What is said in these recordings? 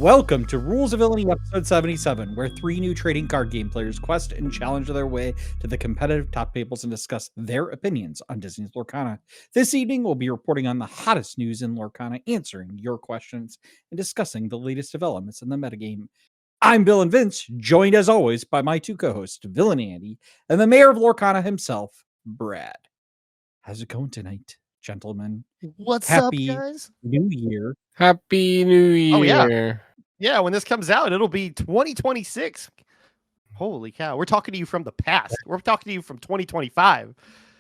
Welcome to Rules of Villainy episode 77, where three new trading card game players quest and challenge their way to the competitive top tables and discuss their opinions on Disney's Lorcana. This evening, we'll be reporting on the hottest news in Lorcana, answering your questions, and discussing the latest developments in the metagame. I'm Bill and Vince, joined as always by my two co-hosts, Villainy and the mayor of Lorcana himself, Brad. How's it going tonight, gentlemen? What's Happy up, guys? New Year. Happy New Year. Oh, yeah. Yeah, when this comes out, it'll be 2026. Holy cow. We're talking to you from the past. We're talking to you from 2025.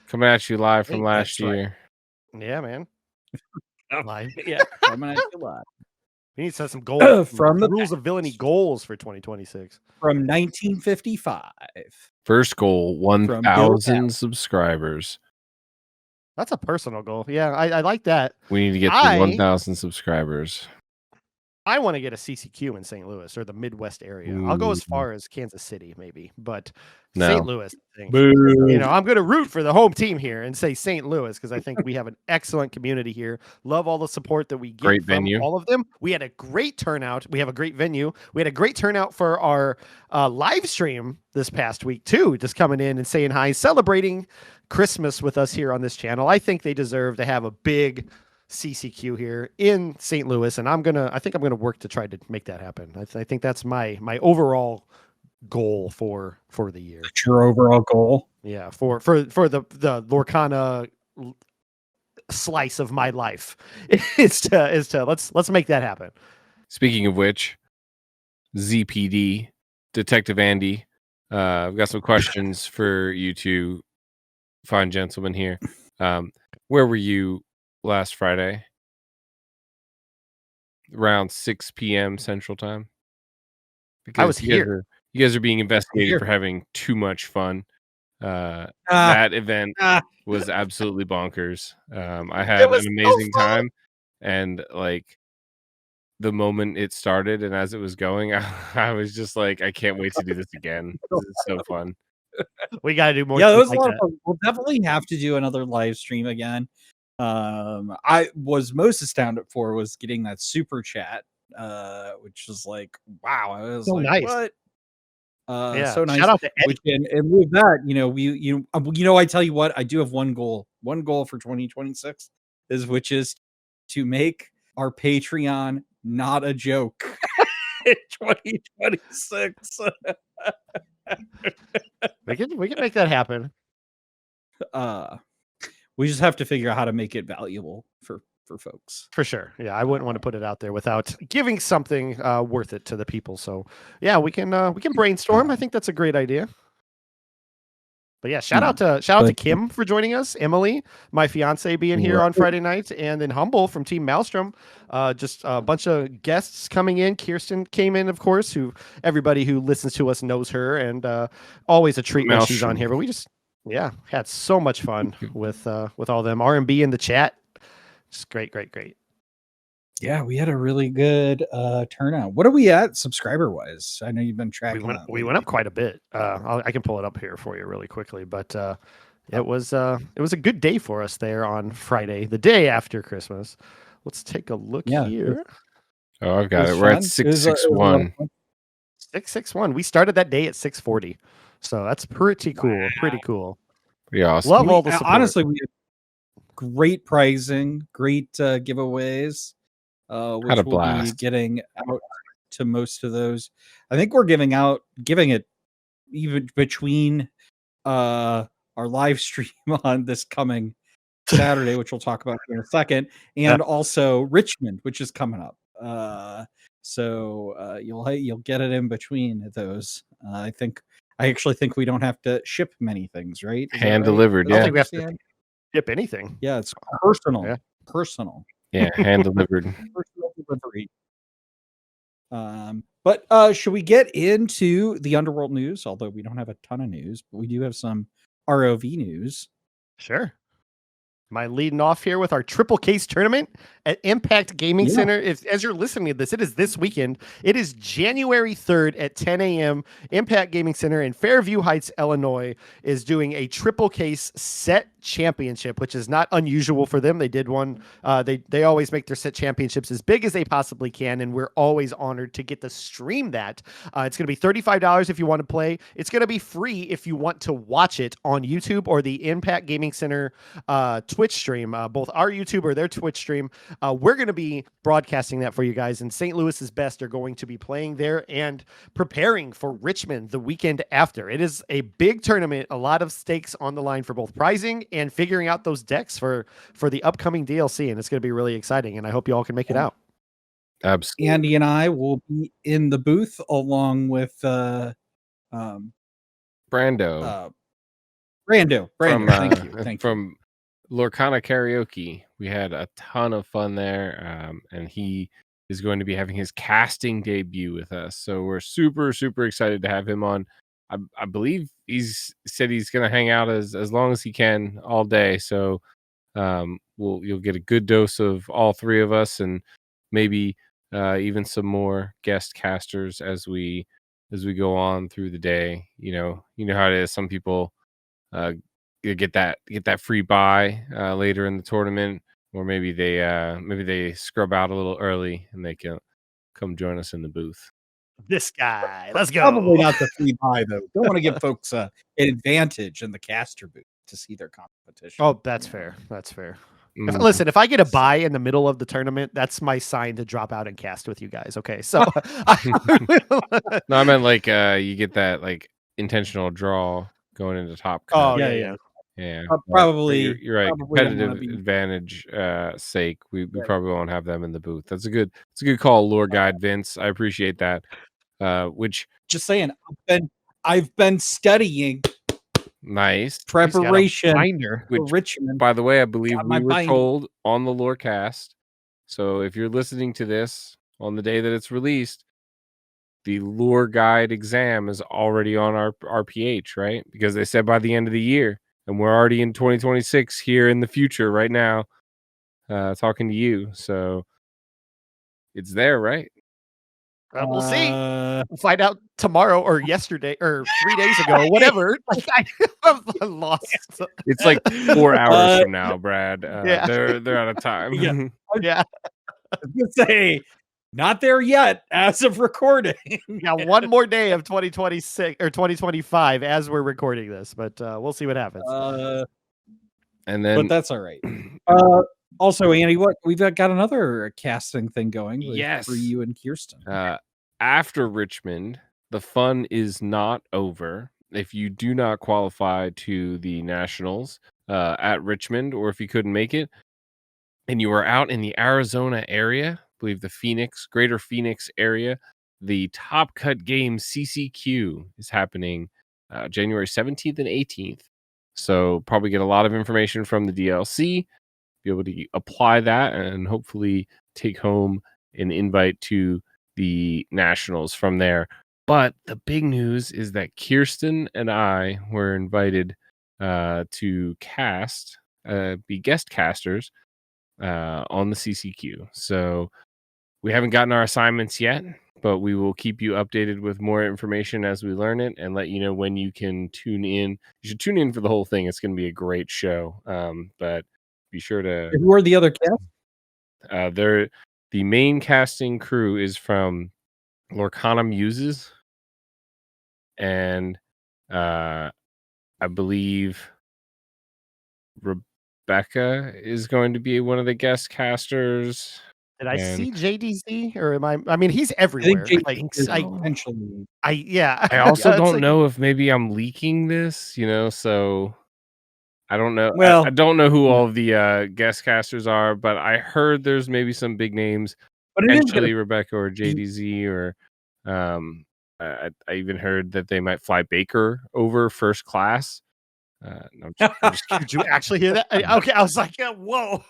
Coming at you live from last right. year. Yeah, man. Live. Yeah, coming at you live. We need to set some goals. From the Rules of Villainy goals for 2026. From 1955. First goal, From Bill 1,000 subscribers. That's a personal goal. Yeah, I like that. We need to get to 1,000 subscribers. I want to get a CCQ in St. Louis or the Midwest area. I'll go as far as Kansas City, maybe, but St. Louis. I'm going to root for the home team here and say St. Louis because I think we have an excellent community here. Love all the support that we get from all of them. We had a great turnout. We have a great venue. We had a great turnout for our live stream this past week too. Just coming in and saying hi, celebrating Christmas with us here on this channel. I think they deserve to have a big CCQ here in St. Louis, and I think I'm gonna work to try to make that happen. I think that's my overall goal for the year. That's your overall goal? Yeah, for the Lorcana slice of my life is to let's make that happen. Speaking of which, ZPD Detective Andy, I've got some questions for you two fine gentlemen here. Where were you last Friday around 6 p.m. Central Time? Because I was here. You guys are being investigated for having too much fun. That event was absolutely bonkers. I had an amazing time, and like the moment it started and as it was going, I was just like, I can't wait to do this again. This is so fun. We got to do more. Yeah, it was a lot of fun. We'll definitely have to do another live stream again. I was most astounded for was getting that super chat, which was like, wow, I was so like, nice. What? Yeah, so nice. Shout out to Eddie. And with that, I tell you what, I do have one goal for 2026 which is to make our Patreon not a joke in 2026. we can make that happen. We just have to figure out how to make it valuable for folks. For sure. Yeah, I wouldn't want to put it out there without giving something worth it to the people. So yeah, we can brainstorm. I think that's a great idea. But yeah, shout out to Kim for joining us, Emily, my fiance, being here on Friday night, and then Humble from Team Maelstrom. Just a bunch of guests coming in. Kirsten came in, of course, who everybody who listens to us knows her, and always a treat when she's on here. But we just had so much fun with all them. R&B in the chat. Just great. Yeah, we had a really good turnout. What are we at subscriber wise? I know you've been tracking. We went up quite a bit. I can pull it up here for you really quickly, but it was a good day for us there on Friday, the day after Christmas. Let's take a look here. Oh, I've got it. We're at 661. 661. We started that day at 640. So that's pretty cool. Wow. Pretty cool. Pretty awesome. Love all the support. Honestly, we had great pricing, great giveaways. Which we'll be getting out to most of those. I think we're giving it even between our live stream on this coming Saturday, which we'll talk about in a second, and also Richmond, which is coming up. So you'll get it in between those. I actually think we don't have to ship many things, right? Hand delivered. Yeah. I don't think we have to ship anything. Yeah, it's personal. Yeah. Personal. Yeah, hand delivered. Personal delivery. But should we get into the Underworld news? Although we don't have a ton of news, but we do have some ROV news. Sure. Am I leading off here with our triple case tournament at Impact Gaming Center? As you're listening to this, it is this weekend. It is January 3rd at 10 a.m. Impact Gaming Center in Fairview Heights, Illinois is doing a triple case set championship, which is not unusual for them. They did one. They always make their set championships as big as they possibly can, and we're always honored to get to stream that. It's going to be $35 if you want to play. It's going to be free if you want to watch it on YouTube or the Impact Gaming Center Twitch stream, both our YouTube or their Twitch stream. We're going to be broadcasting that for you guys, and St. Louis's best are going to be playing there and preparing for Richmond the weekend after. It is a big tournament, a lot of stakes on the line for both prizing and figuring out those decks for the upcoming DLC, and it's going to be really exciting, and I hope you all can make it out. Absolutely. Andy and I will be in the booth along with Brando. Brando. Thank you. From Lorcana Karaoke. We had a ton of fun there, and he is going to be having his casting debut with us. So we're super, super excited to have him on. I believe he's said he's going to hang out as long as he can all day. So you'll get a good dose of all three of us, and maybe even some more guest casters as we go on through the day. You know how it is. Some people get that free buy later in the tournament, or maybe they scrub out a little early and they can come join us in the booth. This guy, let's go. Probably not the free buy though. Don't want to give folks an advantage in the caster booth to see their competition. Oh, that's fair. That's fair. Listen, if I get a buy in the middle of the tournament, that's my sign to drop out and cast with you guys. Okay, so no, I meant like you get that like intentional draw going into top cut. Oh yeah. Probably you're right. Competitive advantage sake, we probably won't have them in the booth. It's a good call, lore guide Vince. I appreciate that. Which just saying, I've been studying. Nice preparation for Richmond. By the way, I believe we were told on the Lorecast. So if you're listening to this on the day that it's released, the lore guide exam is already on our RPH, right? Because they said by the end of the year, and we're already in 2026 here in the future right now, talking to you. So it's there, right? We'll see. We'll find out tomorrow or yesterday or 3 days ago, whatever. Like I'm lost. It's like 4 hours from now, Brad. They're out of time. Yeah. I was gonna say, not there yet as of recording. One more day of 2026 or 2025 as we're recording this, but we'll see what happens. But that's all right. Also, Andy, we've got another casting thing going for you and Kirsten. After Richmond, the fun is not over. If you do not qualify to the Nationals at Richmond, or if you couldn't make it, and you are out in the Arizona area, I believe the greater Phoenix area, the Top Cut Game CCQ is happening January 17th and 18th. So probably get a lot of information from the DLC, be able to apply that, and hopefully take home an invite to the Nationals from there. But the big news is that Kirsten and I were invited to be guest casters on the CCQ. So we haven't gotten our assignments yet, but we will keep you updated with more information as we learn it and let you know when you can tune in. You should tune in for the whole thing. It's going to be a great show. But be sure to... Who are the other cast? The main casting crew is from Lorcana Muses, and I believe Rebecca is going to be one of the guest casters. Did I see JDZ, or am I? I mean, he's everywhere. Potentially. I also don't know if maybe I'm leaking this, so I don't know. Well, I don't know who all of the guest casters are, but I heard there's maybe some big names, potentially Rebecca or JDZ, or I even heard that they might fly Baker over first class. No, I'm just Did you actually hear that? Okay, I was like, whoa.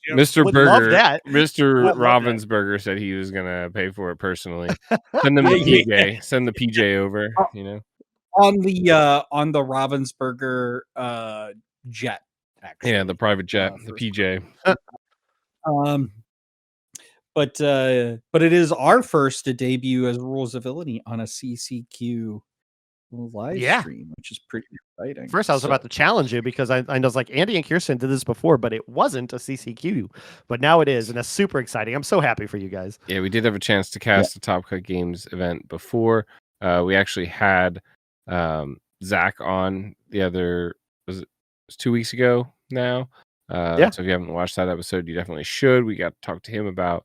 Mr. Berger, Mr. Would love Ravensburger said he was gonna pay for it personally. Send them the PJ. Send the PJ over. On the Ravensburger jet, actually. Yeah, the private jet, the PJ. But it is our first to debut as Rules of Villainy on a CCQ live stream, which is pretty exciting. First, I was about to challenge you because I was like, Andy and Kirsten did this before, but it wasn't a CCQ. But now it is, and that's super exciting. I'm so happy for you guys. Yeah, we did have a chance to cast the Top Cut Games event before. We actually had Zach on the other, it was 2 weeks ago now. So if you haven't watched that episode, you definitely should. We got to talk to him about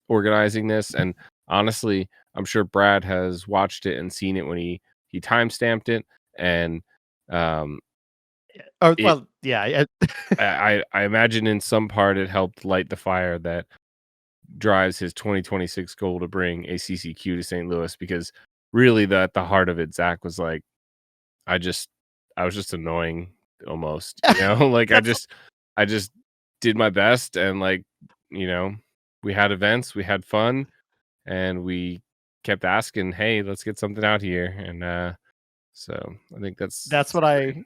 organizing this. And honestly, I'm sure Brad has watched it and seen it when he timestamped it. And I imagine in some part it helped light the fire that drives his 2026 goal to bring a CCQ to St. Louis, because really at the heart of it, Zach was like, I was just annoying almost, like I just did my best, and like, we had events, we had fun, and we kept asking, hey, let's get something out here. And so I think that's what I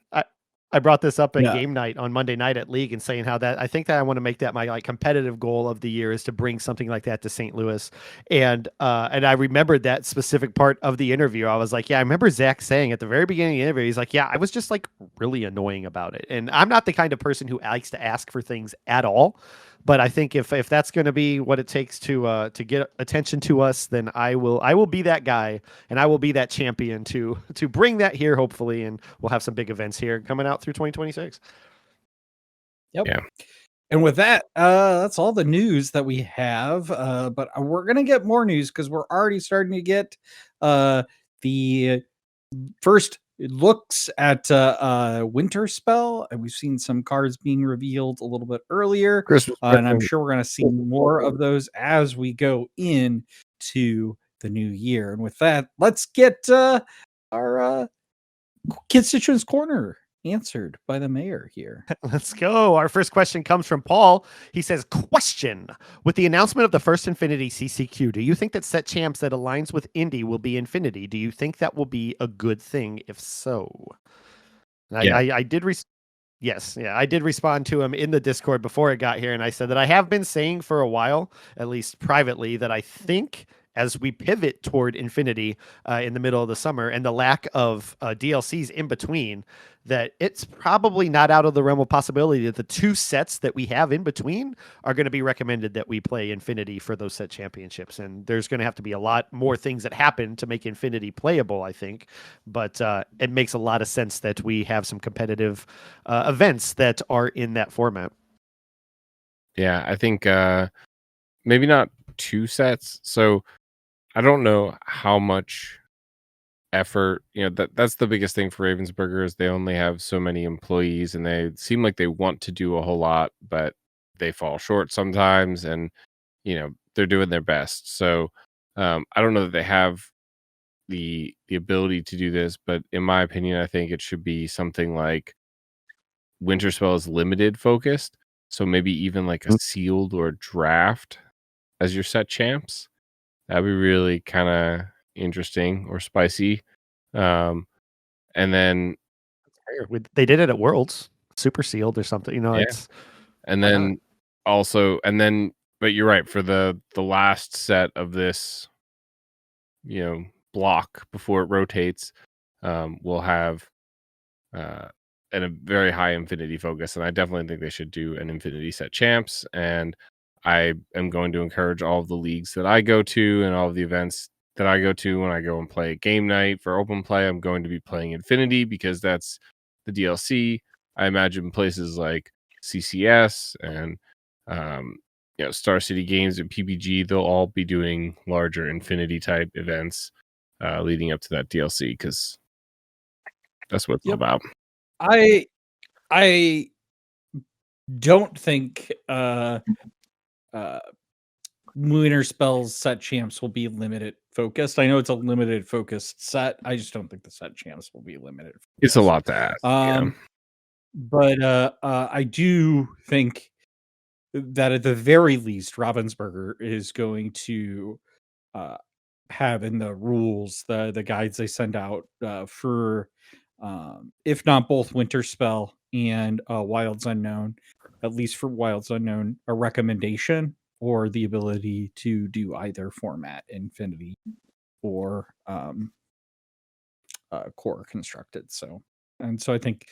brought this up at game night on Monday night at League, and saying how that I think that I want to make that my competitive goal of the year is to bring something like that to St. Louis. And I remembered that specific part of the interview. I was like, I remember Zach saying at the very beginning of the interview, he's like, I was just like really annoying about it. And I'm not the kind of person who likes to ask for things at all. But I think if that's going to be what it takes to get attention to us, then I will be that guy, and I will be that champion to bring that here, hopefully, and we'll have some big events here coming out through 2026. Yep. Yeah. And with that, that's all the news that we have. But we're gonna get more news because we're already starting to get the first looks at Winter Spell, and we've seen some cards being revealed a little bit earlier, and I'm sure we're going to see more of those as we go into the new year. And with that, let's get our Constituents Corner answered by the mayor here. Let's go. Our first question comes from Paul. He says, question: with the announcement of the first Infinity CCQ, do you think that set champs that aligns with Indy will be Infinity? Do you think that will be a good thing? If so, I did I did respond to him in the Discord before it got here, and I said that I have been saying for a while, at least privately, that I think as we pivot toward Infinity in the middle of the summer, and the lack of DLCs in between, that it's probably not out of the realm of possibility that the two sets that we have in between are going to be recommended that we play Infinity for those set championships. And there's going to have to be a lot more things that happen to make Infinity playable, I think. But it makes a lot of sense that we have some competitive events that are in that format. Yeah, I think maybe not two sets. So I don't know how much effort, that's the biggest thing for Ravensburger, is they only have so many employees, and they seem like they want to do a whole lot, but they fall short sometimes, and they're doing their best. So I don't know that they have the ability to do this, but in my opinion, I think it should be something like Winter Spell is limited focused, so maybe even like a sealed or a draft as your set champs. That'd be really kind of interesting or spicy. And then they did it at Worlds, super sealed or something, it's, and then also, but you're right, for the last set of this, block before it rotates, we'll have a very high Infinity focus, and I definitely think they should do an Infinity set champs. And I am going to encourage all of the leagues that I go to and all of the events that I go to when I go and play game night for open play. I'm going to be playing Infinity because that's the DLC. I imagine places like CCS and Star City Games and PBG, they'll all be doing larger Infinity type events leading up to that DLC, because that's what it's all about. I don't think Winter Spell's set champs will be limited focused. I know it's a limited focused set. I just don't think the set champs will be limited focused. It's a lot to ask. But I do think that at the very least, Ravensburger is going to have in the rules, the guides they send out for if not both Winter Spell and Wilds Unknown, at least for Wilds Unknown, a recommendation or the ability to do either format, Infinity or core constructed. So I think,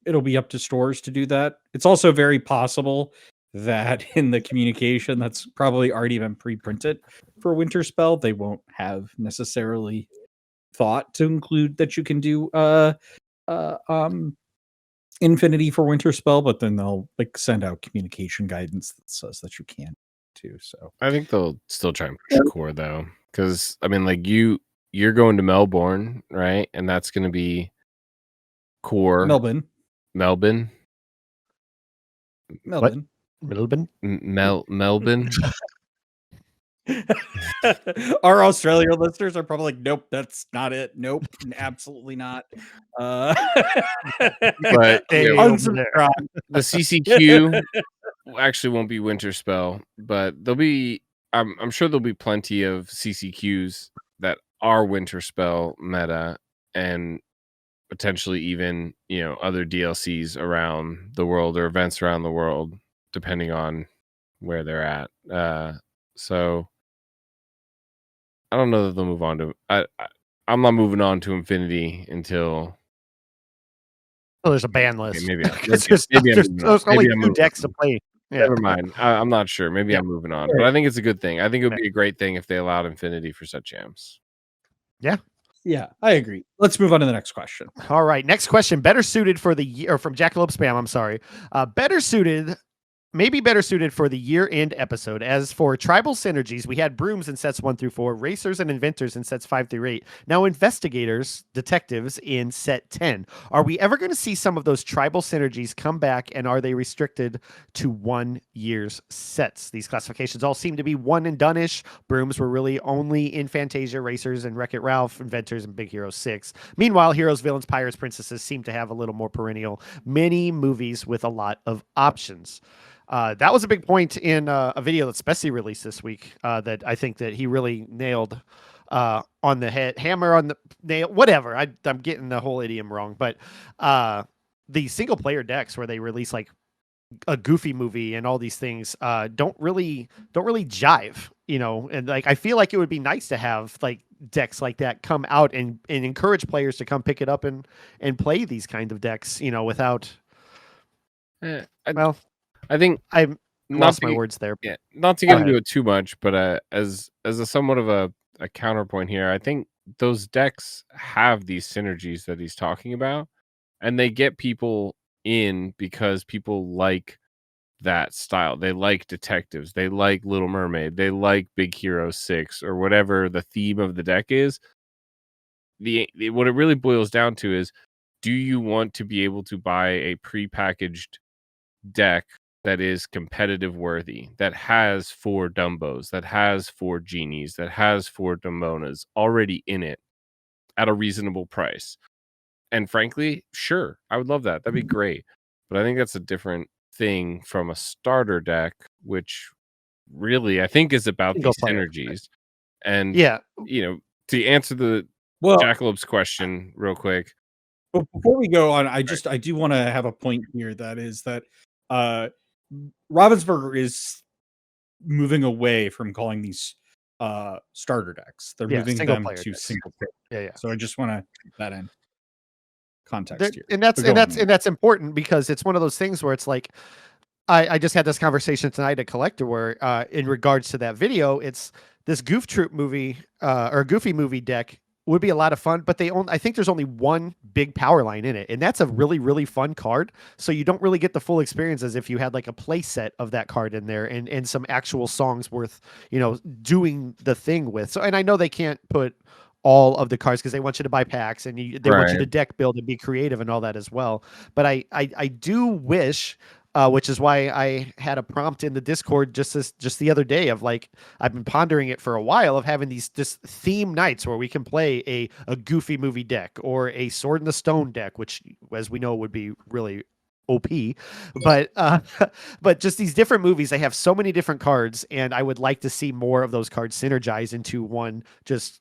it'll be up to stores to do that. It's also very possible that in the communication that's probably already been pre-printed for Winter Spell, they won't have necessarily thought to include that you can do Infinity for Winter Spell, but then they'll send out communication guidance that says that you can too. So I think they'll still try and push core though, because I mean, you're going to Melbourne, right? And that's going to be core. Melbourne. Melbourne. Melbourne. Our Australian listeners are probably like, nope, that's not it. Nope, absolutely not. But the CCQ actually won't be Winter Spell, but there'll be. I'm sure there'll be plenty of CCQs that are Winter Spell meta, and potentially even other DLCs around the world or events around the world, depending on where they're at. So I don't know that they'll move on to. I'm not moving on to Infinity until. Oh, there's a ban list. Okay, maybe there's only 2 decks to play. Yeah. Never mind. I'm not sure. Maybe I'm moving on, but I think it's a good thing. I think it would be a great thing if they allowed Infinity for such jams. Yeah. Yeah, I agree. Let's move on to the next question. All right. Next question. Better suited for the year, or from Jackalope Spam. I'm sorry. Maybe better suited for the year-end episode. As for tribal synergies, we had brooms in sets 1 through 4, racers and inventors in sets 5 through 8. Now investigators, detectives in set 10. Are we ever going to see some of those tribal synergies come back, and are they restricted to 1 year's sets? These classifications all seem to be one and done-ish. Brooms were really only in Fantasia, racers and Wreck-It Ralph, inventors and Big Hero 6. Meanwhile, heroes, villains, pirates, princesses seem to have a little more perennial mini movies with a lot of options. That was a big point in a video that Spessy released this week that I think that he really nailed on the head, hammer on the nail, whatever. I'm getting the whole idiom wrong, but the single player decks where they release like a Goofy movie and all these things don't really jive, and like I feel like it would be nice to have like decks like that come out and encourage players to come pick it up and play these kind of decks, without I think I've lost my words there. Yeah, not to get into it too much, but as a somewhat of a counterpoint here, I think those decks have these synergies that he's talking about, and they get people in because people like that style. They like detectives, they like Little Mermaid, they like Big Hero 6, or whatever the theme of the deck is. What it really boils down to is, do you want to be able to buy a prepackaged deck that is competitive worthy, that has 4 Dumbos, that has 4 Genies, that has 4 Demonas already in it at a reasonable price? And frankly, sure, I would love that. That'd be great. But I think that's a different thing from a starter deck, which really I think is about the synergies. And to answer the Jackalope's question real quick. But before we go on, I do want to have a point here, that is that Ravensburger is moving away from calling these starter decks. They're moving them to decks. Single player. Yeah. So I just want to keep that in context here. And that's important, because it's one of those things where it's like, I just had this conversation tonight at Collector where in regards to that video, it's this Goof Troop movie or Goofy movie deck would be a lot of fun, but I think there's only one big power line in it, and that's a really, really fun card. So you don't really get the full experience as if you had like a play set of that card in there and some actual songs worth, doing the thing with. So, and I know they can't put all of the cards because they want you to buy packs and they want you to deck build and be creative and all that as well. But I do wish, which is why I had a prompt in the Discord just the other day of like, I've been pondering it for a while, of having these just theme nights where we can play a Goofy movie deck or a Sword in the Stone deck, which, as we know, would be really OP. But just these different movies, they have so many different cards, and I would like to see more of those cards synergize into one just,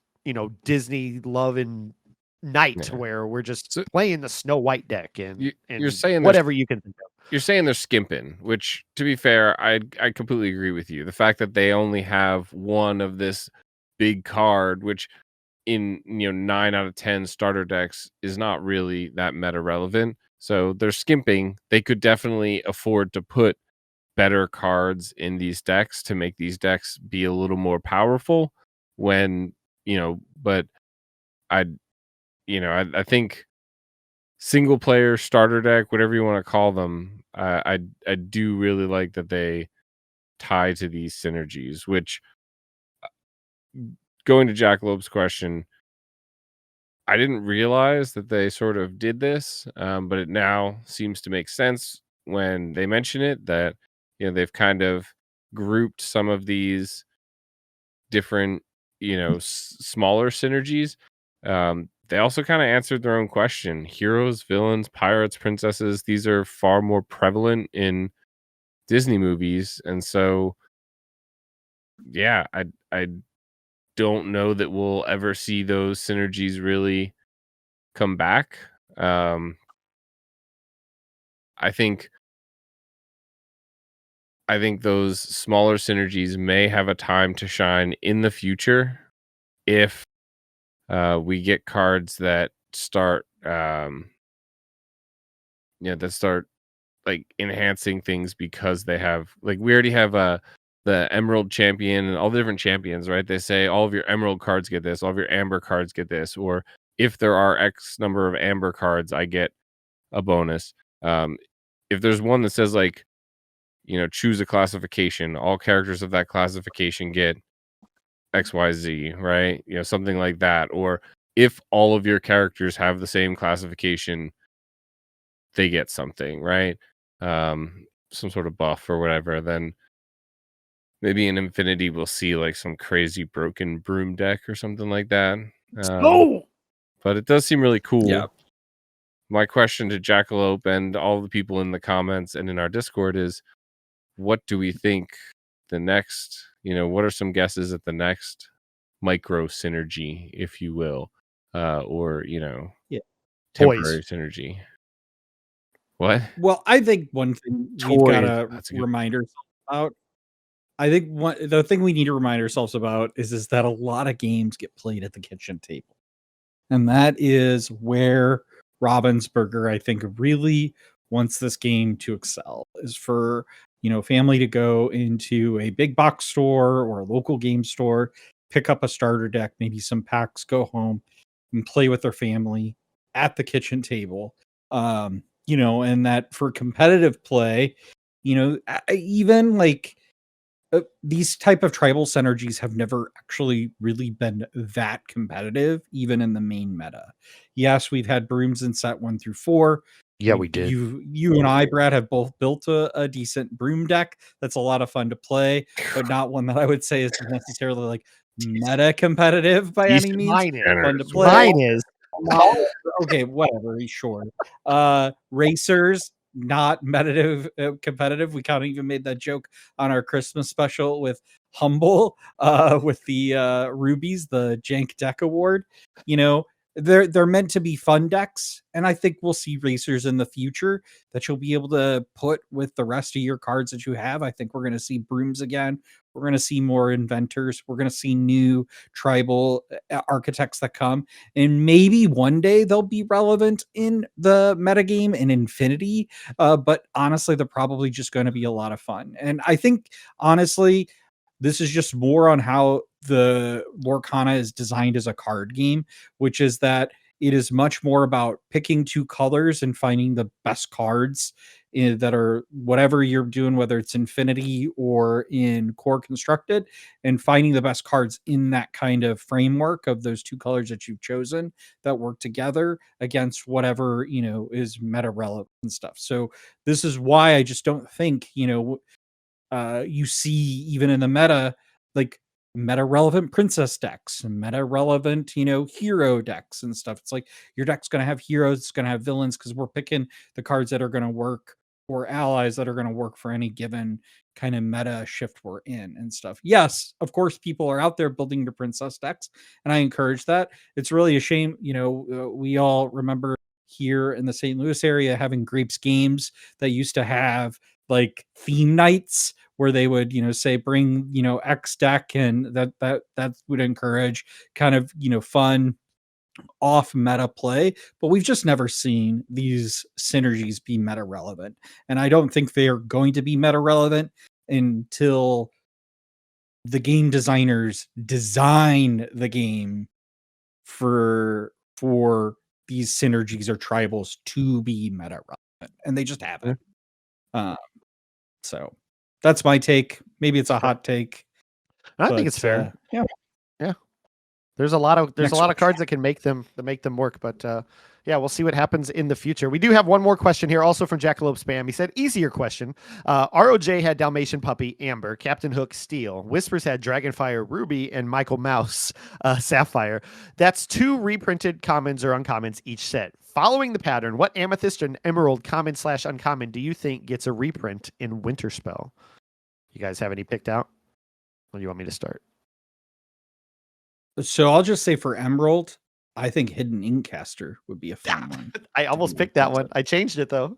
Disney love and night where we're just playing the Snow White deck and you're saying whatever you can think of. You're saying they're skimping, which, to be fair, I completely agree with you. The fact that they only have one of this big card, which in 9 out of 10 starter decks is not really that meta relevant. So they're skimping. They could definitely afford to put better cards in these decks to make these decks be a little more powerful when, but I think single player starter deck, whatever you want to call them, I do really like that they tie to these synergies, which, going to Jackalop's question, I didn't realize that they sort of did this, but it now seems to make sense when they mention it, that they've kind of grouped some of these different smaller synergies. They also kind of answered their own question. Heroes, villains, pirates, princesses, these are far more prevalent in Disney movies, and so yeah, I don't know that we'll ever see those synergies really come back. I think those smaller synergies may have a time to shine in the future if we get cards that start like enhancing things, because they have, like, we already have the Emerald champion and all the different champions, right? They say all of your Emerald cards get this, all of your Amber cards get this, or if there are X number of Amber cards, I get a bonus. If there's one that says, like, choose a classification, all characters of that classification get XYZ, right? Something like that. Or if all of your characters have the same classification, they get something, right? Some sort of buff or whatever. Then maybe in Infinity we'll see like some crazy broken broom deck or something like that. But it does seem really cool. Yeah. My question to Jackalope and all the people in the comments and in our Discord is, what do we think the next, what are some guesses at the next micro synergy, if you will, or temporary synergy? What? Well, I think one thing we've got to remind ourselves about, the thing we need to remind ourselves about is that a lot of games get played at the kitchen table. And that is where Ravensburger, I think, really wants this game to excel, is for, family to go into a big box store or a local game store, pick up a starter deck, maybe some packs, go home and play with their family at the kitchen table. And that for competitive play, even like these type of tribal synergies have never actually really been that competitive, even in the main meta. Yes, we've had brooms in set 1 through 4. Yeah, we did. You and I, Brad, have both built a decent broom deck. That's a lot of fun to play, but not one that I would say is necessarily like meta competitive by any means. Fun to play. Mine is. Okay, whatever. Sure. Racers, not competitive. We kind of even made that joke on our Christmas special with Humble, with the rubies, the Jank Deck Award. They're meant to be fun decks, and I think we'll see racers in the future that you'll be able to put with the rest of your cards that you have. I think we're going to see brooms again. We're going to see more inventors. We're going to see new tribal architects that come, and maybe one day they'll be relevant in the metagame in Infinity. But honestly, they're probably just going to be a lot of fun. And I think, honestly, this is just more on how the Lorcana is designed as a card game, which is that it is much more about picking 2 colors and finding the best cards that are whatever you're doing, whether it's Infinity or in Core Constructed, and finding the best cards in that kind of framework of those 2 colors that you've chosen that work together against whatever, is meta relevant and stuff. So this is why I just don't think, you see even in the meta, like meta relevant princess decks and meta relevant, hero decks and stuff. It's like your deck's going to have heroes, it's going to have villains, because we're picking the cards that are going to work or allies that are going to work for any given kind of meta shift we're in and stuff. Yes, of course, people are out there building their princess decks, and I encourage that. It's really a shame, we all remember here in the St. Louis area having Grapes Games that used to have like theme nights where they would, say bring, X deck, and that would encourage kind of, fun off meta play, but we've just never seen these synergies be meta relevant. And I don't think they are going to be meta relevant until the game designers design the game for these synergies or tribals to be meta relevant, and they just haven't. So that's my take. Maybe it's a hot take. I think it's fair. Yeah. There's a lot of cards that can make them work, but yeah, we'll see what happens in the future. We do have one more question here, also from Jackalope Spam. He said, easier question. ROJ had Dalmatian Puppy, Amber, Captain Hook, Steel. Whispers had Dragonfire, Ruby, and Michael Mouse, Sapphire. That's 2 reprinted commons or uncommons each set. Following the pattern, what Amethyst and Emerald common/uncommon do you think gets a reprint in Winterspell? You guys have any picked out? Or do you want me to start? So I'll just say for Emerald, I think Hidden Inkcaster would be a fun one. I almost picked that one. I changed it though.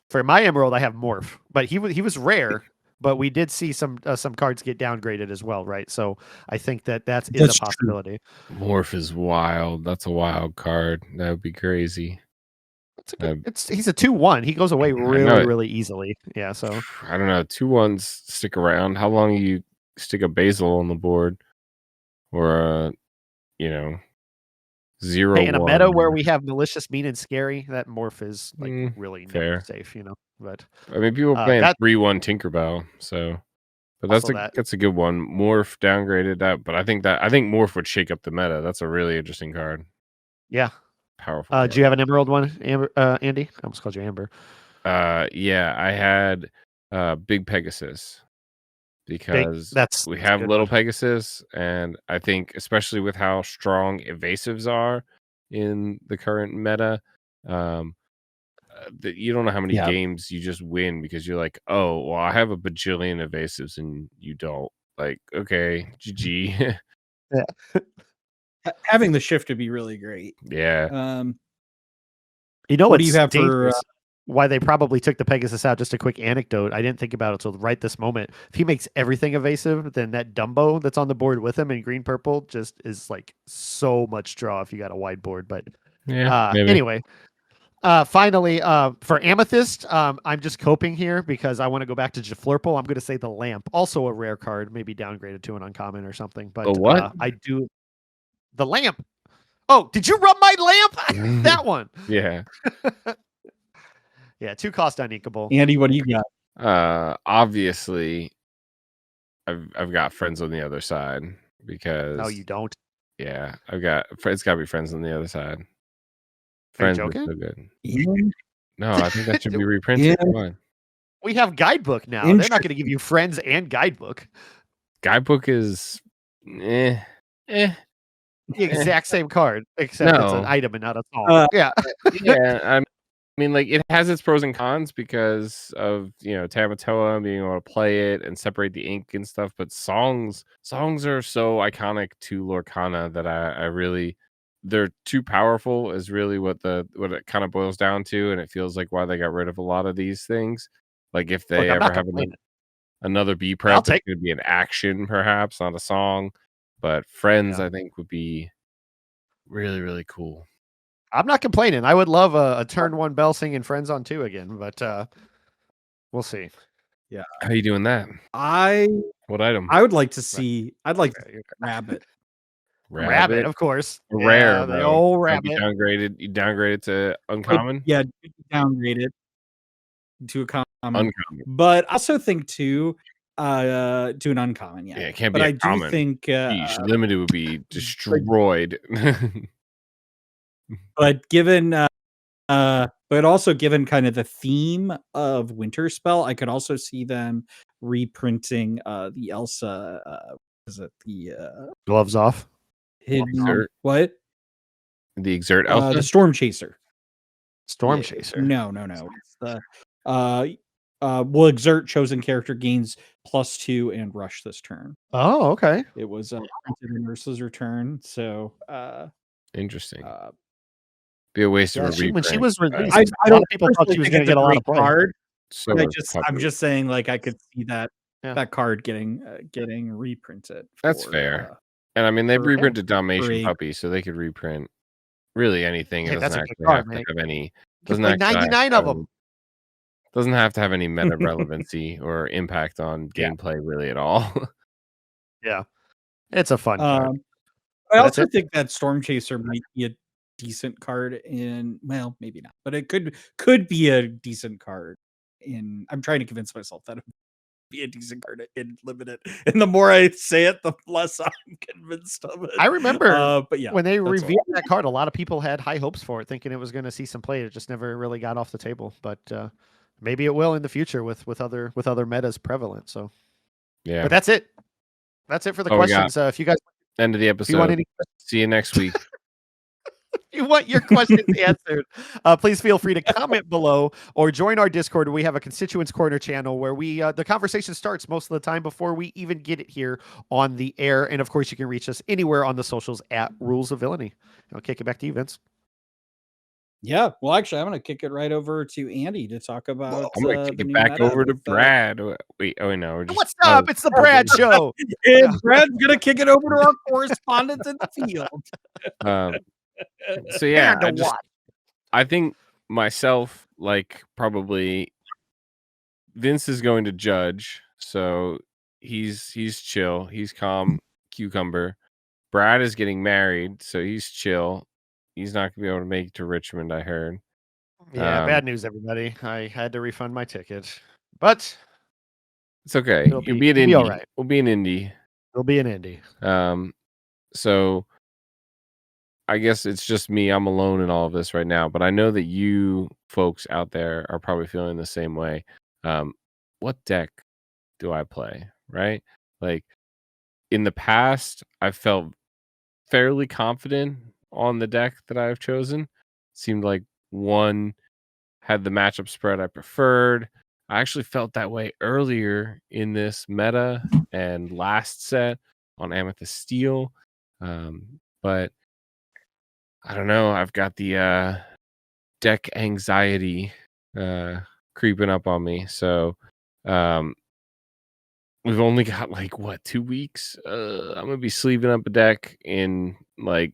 For my Emerald, I have Morph, but he was rare. But we did see some cards get downgraded as well, right? So I think that's a possibility. True. Morph is wild. That's a wild card. That would be crazy. He's a 2/1. He goes away really easily. Yeah. So I don't know. 2/1s stick around. How long do you stick a Basil on the board? Or 0. Hey, in a meta where we have malicious, mean, and scary, that Morph is like really fair. Safe, But I mean, people playing 3/1 Tinkerbell, so but that's a good one. Morph downgraded that, but I think Morph would shake up the meta. That's a really interesting card. Yeah, powerful. Do you have an Emerald one, Amber, Andy? I almost called you Amber. Yeah, I had Big Pegasus. Because we have Little Pegasus, and I think especially with how strong evasives are in the current meta, that you don't know how many games you just win because you're like, oh, well, I have a bajillion evasives and you don't. Like, okay, GG. Yeah. Having the shift would be really great. Yeah. What do you have for? Why they probably took the Pegasus out, just a quick anecdote. I didn't think about it until right this moment. If he makes everything evasive, then that Dumbo that's on the board with him in green-purple just is like so much draw if you got a wide board. But anyway, finally, for Amethyst, I'm just coping here because I want to go back to Jaflurple. I'm going to say the Lamp, also a rare card, maybe downgraded to an uncommon or something. But what? I do the Lamp. Oh, did you rub my lamp? That one. Yeah. Yeah, 2 cost uninkable. Andy, what do you got? Obviously, I've got friends on the other side because. No, you don't. Yeah, it's got to be friends on the other side. Friends are so good. Yeah. No, I think that should be reprinted. Yeah. We have Guidebook now. They're not going to give you Friends and Guidebook. Guidebook is the exact same card, except it's an item and not a song. Yeah. I mean, like, it has its pros and cons because of, Tamatoa and being able to play it and separate the ink and stuff. But songs are so iconic to Lorcana that I really, they're too powerful is really what it kind of boils down to. And it feels like why they got rid of a lot of these things. Like if they ever have another B prep, it could be an action, perhaps, not a song. But Friends, I think, would be really, really cool. I'm not complaining. I would love a turn 1 Bell singing Friends on 2 again, but we'll see. Yeah. How you doing that? What item? I would like to see. I'd like to Rabbit. Rabbit, of course. Rare. The old Rabbit. You downgraded to uncommon? Yeah, downgraded to a common. But I also think to an uncommon. Yeah, it can't be. But I common. Do think limited would be destroyed. But given, but also given kind of the theme of Winterspell, I could also see them reprinting the Elsa. Is it the Gloves Off? Hidden, what? The Exert Elsa? The Storm Chaser. Storm Chaser. No. It's the will exert chosen character gains +2 and rush this turn. Oh, okay. It was printed in Ursa's return, so interesting. Be a waste of a reprint. When she was released, I a lot of people thought she was going to get a lot of play. Card, so I'm just saying, like, I could see that card getting reprinted. That's fair. And I mean, they've reprinted Dalmatian Puppy, so they could reprint really anything. It doesn't actually have to have any. Doesn't play 99 of them. Doesn't have to have any meta relevancy or impact on gameplay really at all. Yeah, it's a fun card. I also think that Storm Chaser might be a decent card in, well, maybe not, but it could be a decent card in. I'm trying to convince myself that it would be a decent card in Limited, and the more I say it, the less I'm convinced of it. I remember, but yeah, when they revealed that card, a lot of people had high hopes for it, thinking it was going to see some play. It just never really got off the table, but maybe it will in the future with other metas prevalent. So yeah, but that's it. That's it for the questions. If you guys end of the episode, see you next week. If you want your questions answered, please feel free to comment below or join our Discord. We have a Constituents Corner channel where we the conversation starts most of the time before we even get it here on the air. And of course, you can reach us anywhere on the socials at Rules of Villainy. I'll kick it back to you, Vince. Yeah, well, actually, I'm going to kick it right over to Andy to talk about. I'm going to kick it back over to Brad. Wait, no, we're just. What's up? It's the Brad Show. And Brad's going to kick it over to our correspondent in the field. So yeah, I think myself, like, probably Vince is going to judge, so he's chill, he's calm cucumber. Brad is getting married, so he's chill. He's not gonna be able to make it to Richmond, I heard. Yeah, bad news, everybody. I had to refund my ticket, but it's okay. You'll be at Indy. All right. We'll be in Indy. We'll be in Indy. So I guess it's just me. I'm alone in all of this right now, but I know that you folks out there are probably feeling the same way. What deck do I play? Right? Like, in the past, I felt fairly confident on the deck that I've chosen. Seemed like one had the matchup spread I preferred. I actually felt that way earlier in this meta and last set on Amethyst Steel. But I don't know. I've got the deck anxiety creeping up on me. So we've only got, like, 2 weeks? I'm going to be sleeving up a deck in, like,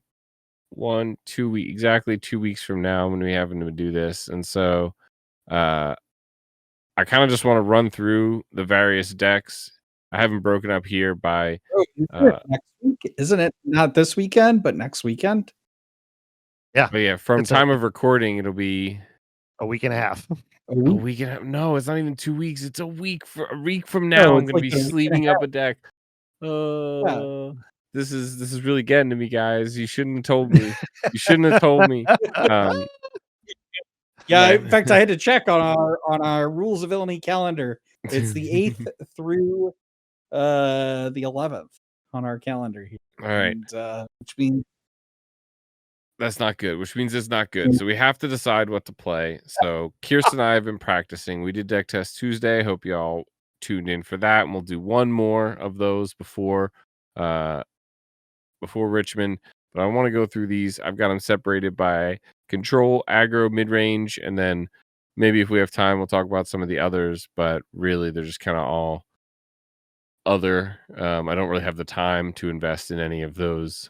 2 weeks, exactly 2 weeks from now when we having to do this. And so I kind of just want to run through the various decks. I haven't broken up here by next week, isn't it? Not this weekend, but next weekend. Yeah, but yeah, from time of recording, it'll be a week and a half. A week and a half. No, it's not even 2 weeks. It's a week from now. I'm gonna be sleeving up a deck. This is really getting to me, guys. You shouldn't have told me. You shouldn't have told me. Yeah, in fact, I had to check on our Rules of Villainy calendar. It's the 8th through the 11th on our calendar here. All right, and, which means that's not good. Which means it's not good. So we have to decide what to play. So Kirsten and I have been practicing. We did deck test Tuesday. Hope y'all tuned in for that, and we'll do one more of those before Richmond. But I want to go through these. I've got them separated by control, aggro, mid-range, and then maybe if we have time, we'll talk about some of the others. But really, they're just kind of all other. I don't really have the time to invest in any of those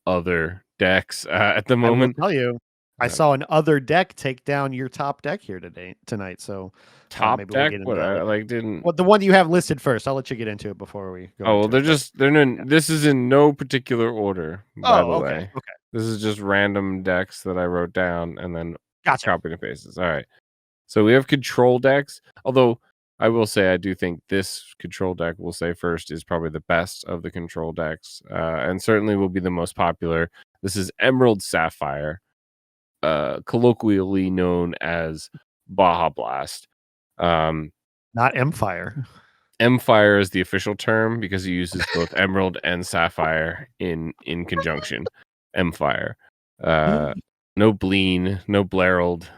other decks at the moment. I will tell you, I saw an other deck take down your top deck here tonight. So top deck, what I didn't. Well, the one you have listed first. I'll let you get into it before we go. Oh, well, this is in no particular order. By the way, okay. This is just random decks that I wrote down and then copied and pasted. All right. So we have control decks. Although I will say I do think this control deck, we'll say first, is probably the best of the control decks, and certainly will be the most popular. This is Emerald Sapphire, colloquially known as Baja Blast. Not Empire. Empire is the official term because he uses both Emerald and Sapphire in conjunction. Empire. No Bleen, no Blerald.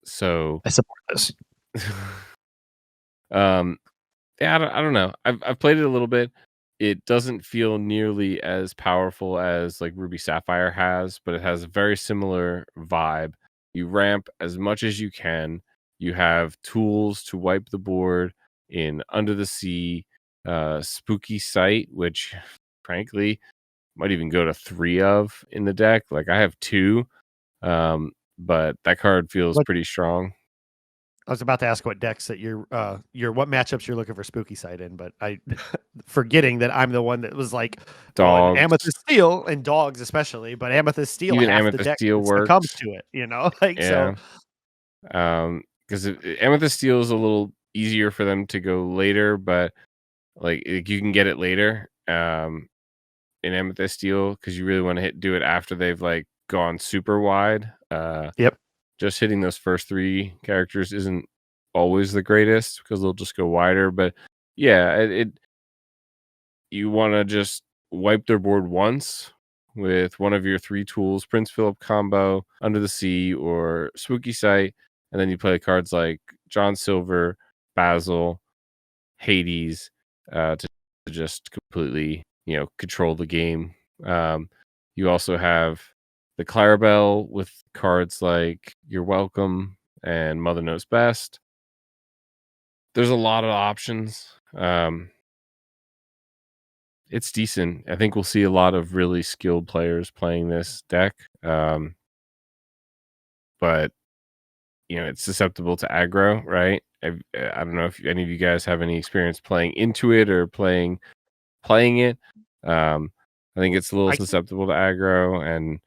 So I support this. Yeah, I don't know. I've played it a little bit. It doesn't feel nearly as powerful as like Ruby Sapphire has, but it has a very similar vibe. You ramp as much as you can. You have tools to wipe the board in Under the Sea, Spooky Sight, which frankly might even go to 3 of in the deck. Like I have 2, but that card feels pretty strong. I was about to ask what decks that what matchups you're looking for Spooky Sight in, but I forgetting that I'm the one that was like Dogs, Amethyst Steel and Dogs especially, but Amethyst Steel even half Amethyst the deck Steel comes works. to it, like yeah. so. Because Amethyst Steel is a little easier for them to go later, but like you can get it later in Amethyst Steel because you really want to do it after they've like gone super wide. Yep. Just hitting those first 3 characters isn't always the greatest because they'll just go wider. But yeah, you want to just wipe their board once with one of your 3 tools, Prince Philip combo, Under the Sea, or Spooky Sight, and then you play cards like John Silver, Basil, Hades to just completely, control the game. You also have the Clarabelle with cards like You're Welcome and Mother Knows Best. There's a lot of options. It's decent. I think we'll see a lot of really skilled players playing this deck. But it's susceptible to aggro, right? I don't know if any of you guys have any experience playing into it or playing it. I think it's a little susceptible to aggro, and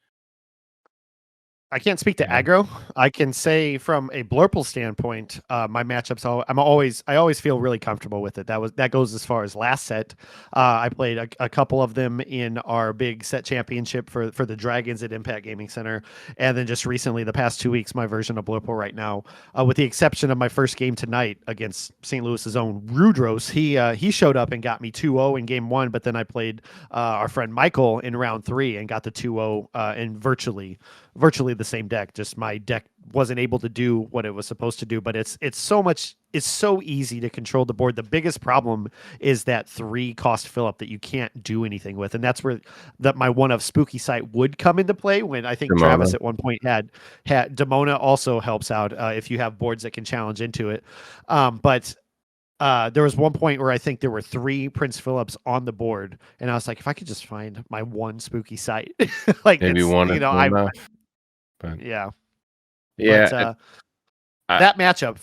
I can't speak to aggro. I can say from a Blurple standpoint, my matchups. I always feel really comfortable with it. That goes as far as last set. I played a couple of them in our big set championship for the Dragons at Impact Gaming Center, and then just recently, the past 2 weeks, my version of Blurple right now, with the exception of my first game tonight against St. Louis's own Rudros. He showed up and got me 2-0 in game 1, but then I played our friend Michael in round 3 and got the 2-0 in virtually the same deck. Just my deck wasn't able to do what it was supposed to do, but it's so easy to control the board. The biggest problem is that 3 cost fill up that you can't do anything with, and that's where my one of Spooky Sight would come into play. When I think Demona. Travis at one point had Demona also helps out if you have boards that can challenge into it, but there was one point where I think there were 3 Prince Philips on the board, and I was like, if I could just find my one Spooky Sight, like maybe one, but yeah. But, that matchup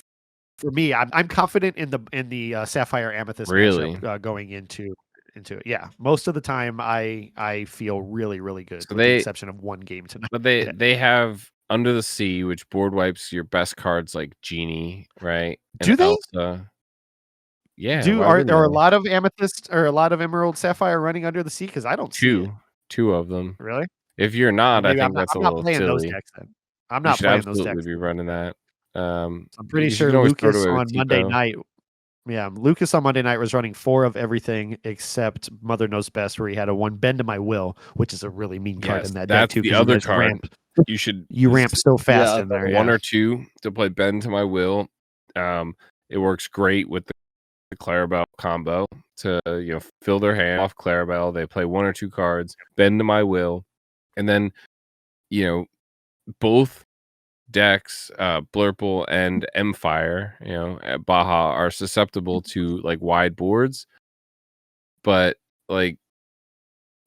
for me, I'm confident in the Sapphire Amethyst matchup going into it. Yeah, most of the time I feel really, really good, with the exception of one game tonight. But they have Under the Sea, which board wipes your best cards like Genie, right? And do they? Elsa. Yeah. Are there a lot of Amethyst or a lot of Emerald Sapphire running Under the Sea? Because I don't see it. 2 of them. Really? If you're not, I think that's a little silly. Those decks, then. I'm not playing those decks. You should absolutely be running that. I'm pretty sure Lucas on Monday night. Yeah, Lucas on Monday night was running 4 of everything except Mother Knows Best, where he had a 1 Bend to My Will, which is a really mean card in that deck too. That's the other card. You ramp so fast in there. 1 or 2 to play Bend to My Will. It works great with the Clarabelle combo to fill their hand off Clarabelle. They play 1 or 2 cards, Bend to My Will, and then both decks, Blurple and Empire, at Baja, are susceptible to like wide boards, but like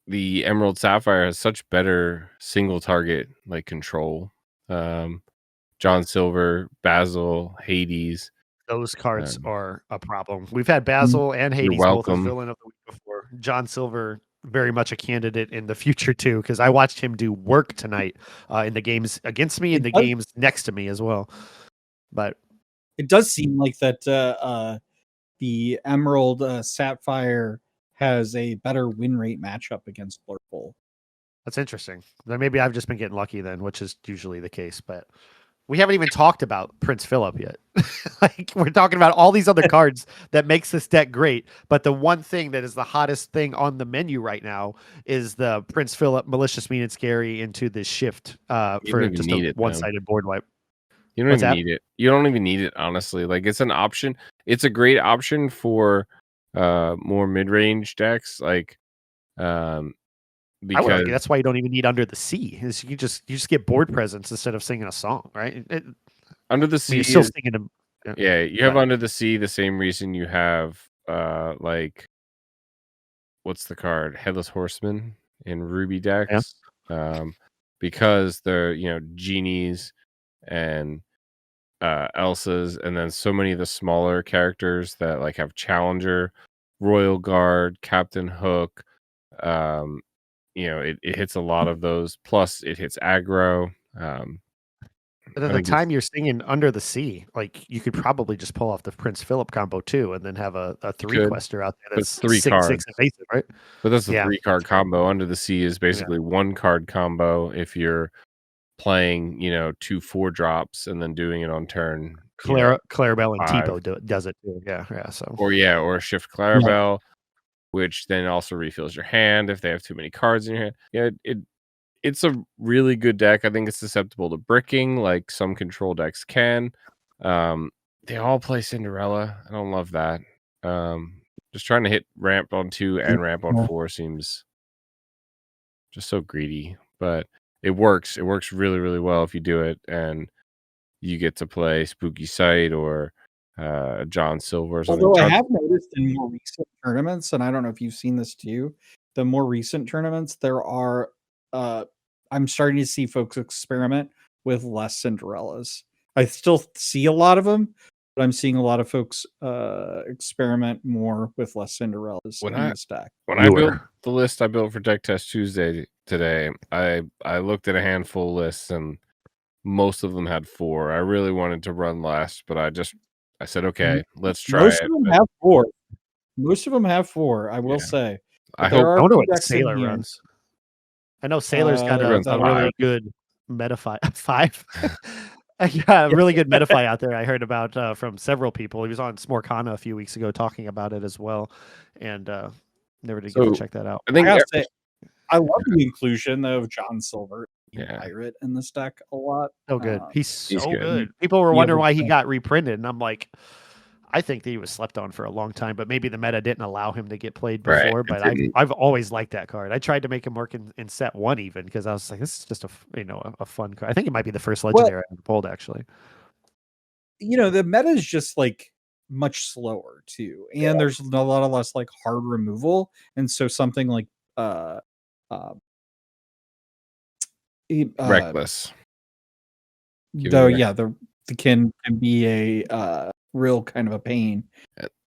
the Emerald Sapphire has such better single target like control. John Silver, Basil, Hades. Those cards are a problem. We've had Basil and Hades both as villain of the week before. John Silver, very much a candidate in the future too, because I watched him do work tonight in the games against me and the games next to me as well. But it does seem like that the Emerald Sapphire has a better win rate matchup against Blurple. That's interesting. Then maybe I've just been getting lucky then, which is usually the case. But We haven't even talked about Prince Philip yet. Like, we're talking about all these other cards that makes this deck great, but the one thing that is the hottest thing on the menu right now is the Prince Philip Malicious, Mean, and Scary into the shift for just a one-sided board wipe. You don't even need it. You don't even need it, honestly. Like, it's an option. It's a great option for more mid-range decks, like because that's why you don't even need Under the Sea. Is you just get board presence instead of singing a song, right? Under the Sea, you're still singing them. Yeah, you have Under the Sea. The same reason you have like, what's the card? Headless Horseman in Ruby decks, because they're genies and Elsa's, and then so many of the smaller characters that like have Challenger, Royal Guard, Captain Hook. It hits a lot of those. Plus, it hits aggro. And at the time you're singing Under the Sea, like, you could probably just pull off the Prince Philip combo too, and then have a 3-quester out there that's 3 cards, 6 invasive, right? But that's a 3-card combo. Under the Sea is basically 1-card combo if you're playing 2 4-drops and then doing it on turn. Clarabelle and Tipo does it too. Or shift Clarabelle, which then also refills your hand if they have too many cards in your hand. It's a really good deck. I think it's susceptible to bricking, like some control decks can. They all play Cinderella. I don't love that. Just trying to hit ramp on 2 and ramp on 4 seems just so greedy, but it works. It works really, really well if you do it, and you get to play Spooky Sight or John Silver or something. Although I have noticed in more recent tournaments, and I don't know if you've seen this too, the more recent tournaments, there are I'm starting to see folks experiment with less Cinderellas. I still see a lot of them, but I'm seeing a lot of folks experiment more with less Cinderellas in this deck. When I built the list I built for Deck Test Tuesday today, I looked at a handful of lists, and most of them had 4. I really wanted to run less, but I said, okay, let's try Most of them have 4. Most of them have 4, I will say. I don't know what Sailor runs. I know Sailor's got a really good Metafy 5. A really good Metafy out there I heard about from several people. He was on Smorkana a few weeks ago talking about it as well, and never did get to check that out. I gotta say, I love the inclusion of John Silver Pirate in this deck a lot. So good. He's so good. People were wondering why he got reprinted, and I'm like, I think that he was slept on for a long time, but maybe the meta didn't allow him to get played before. But I've always liked that card. I tried to make him work in set 1 even, because I was like, this is just a fun card. I think it might be the first legendary I pulled, actually. The meta is just like much slower too, and there's a lot of less like hard removal, and so something like Reckless. Though, the can be a real kind of a pain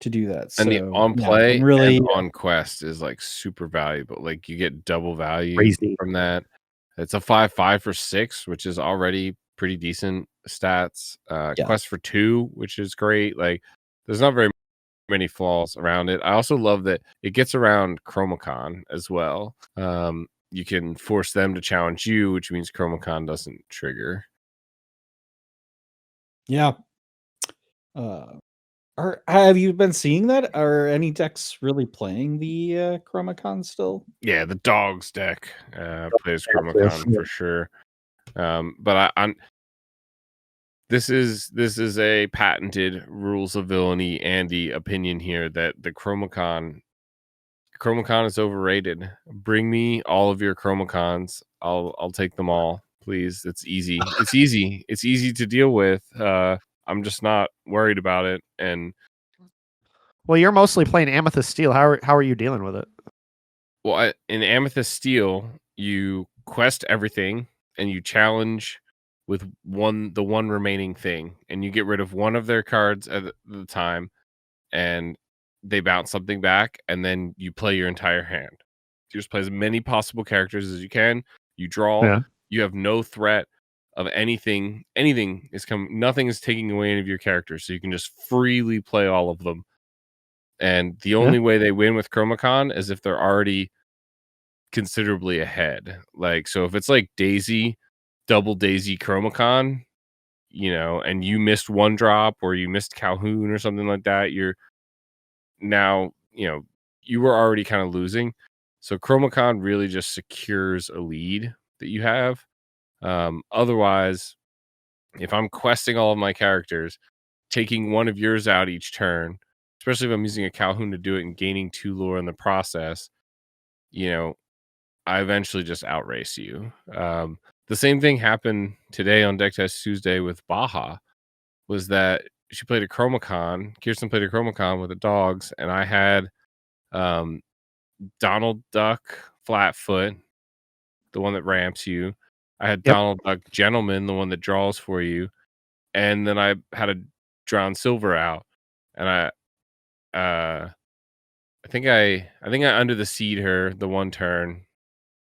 to do that. And the on play and on quest is like super valuable. Like, you get double value from that. It's a 5/5 for 6, which is already pretty decent stats. Quest for 2, which is great. Like, there's not very many flaws around it. I also love that it gets around Chromacon as well. You can force them to challenge you, which means Chromacon doesn't trigger. Yeah. Have you been seeing that? Are any decks really playing the Chromacon still? Yeah, the Dogs deck plays Chromacon for sure. But I'm this is a patented Rules of Villainy Andy opinion here, that the Chromacon is overrated. Bring me all of your Chromacons. I'll take them all, please. It's easy. It's easy to deal with. I'm just not worried about it. And well, you're mostly playing Amethyst Steel. How are you dealing with it? Well, in Amethyst Steel, you quest everything and you challenge with the one remaining thing, and you get rid of one of their cards at the time, and they bounce something back, and then you play your entire hand. You just play as many possible characters as you can. You draw. Yeah. You have no threat of anything. Anything is coming. Nothing is taking away any of your characters, so you can just freely play all of them. And the only way they win with Chromacon is if they're already considerably ahead. Like, so if it's like Daisy, double Daisy Chromacon, and you missed one drop or you missed Calhoun or something like that, you're now, you were already kind of losing. So Chromacon really just secures a lead that you have. Otherwise, if I'm questing all of my characters, taking one of yours out each turn, especially if I'm using a Calhoun to do it and gaining 2 lore in the process, I eventually just outrace you. The same thing happened today on Deck Test Tuesday with Baja, was that she played a Chromacon. Kirsten played a Chromacon with the dogs, and I had Donald Duck Flatfoot, the one that ramps you. I had Donald Duck Gentleman, the one that draws for you, and then I had a Drowned Silver out, and I think I under the seed her the one turn,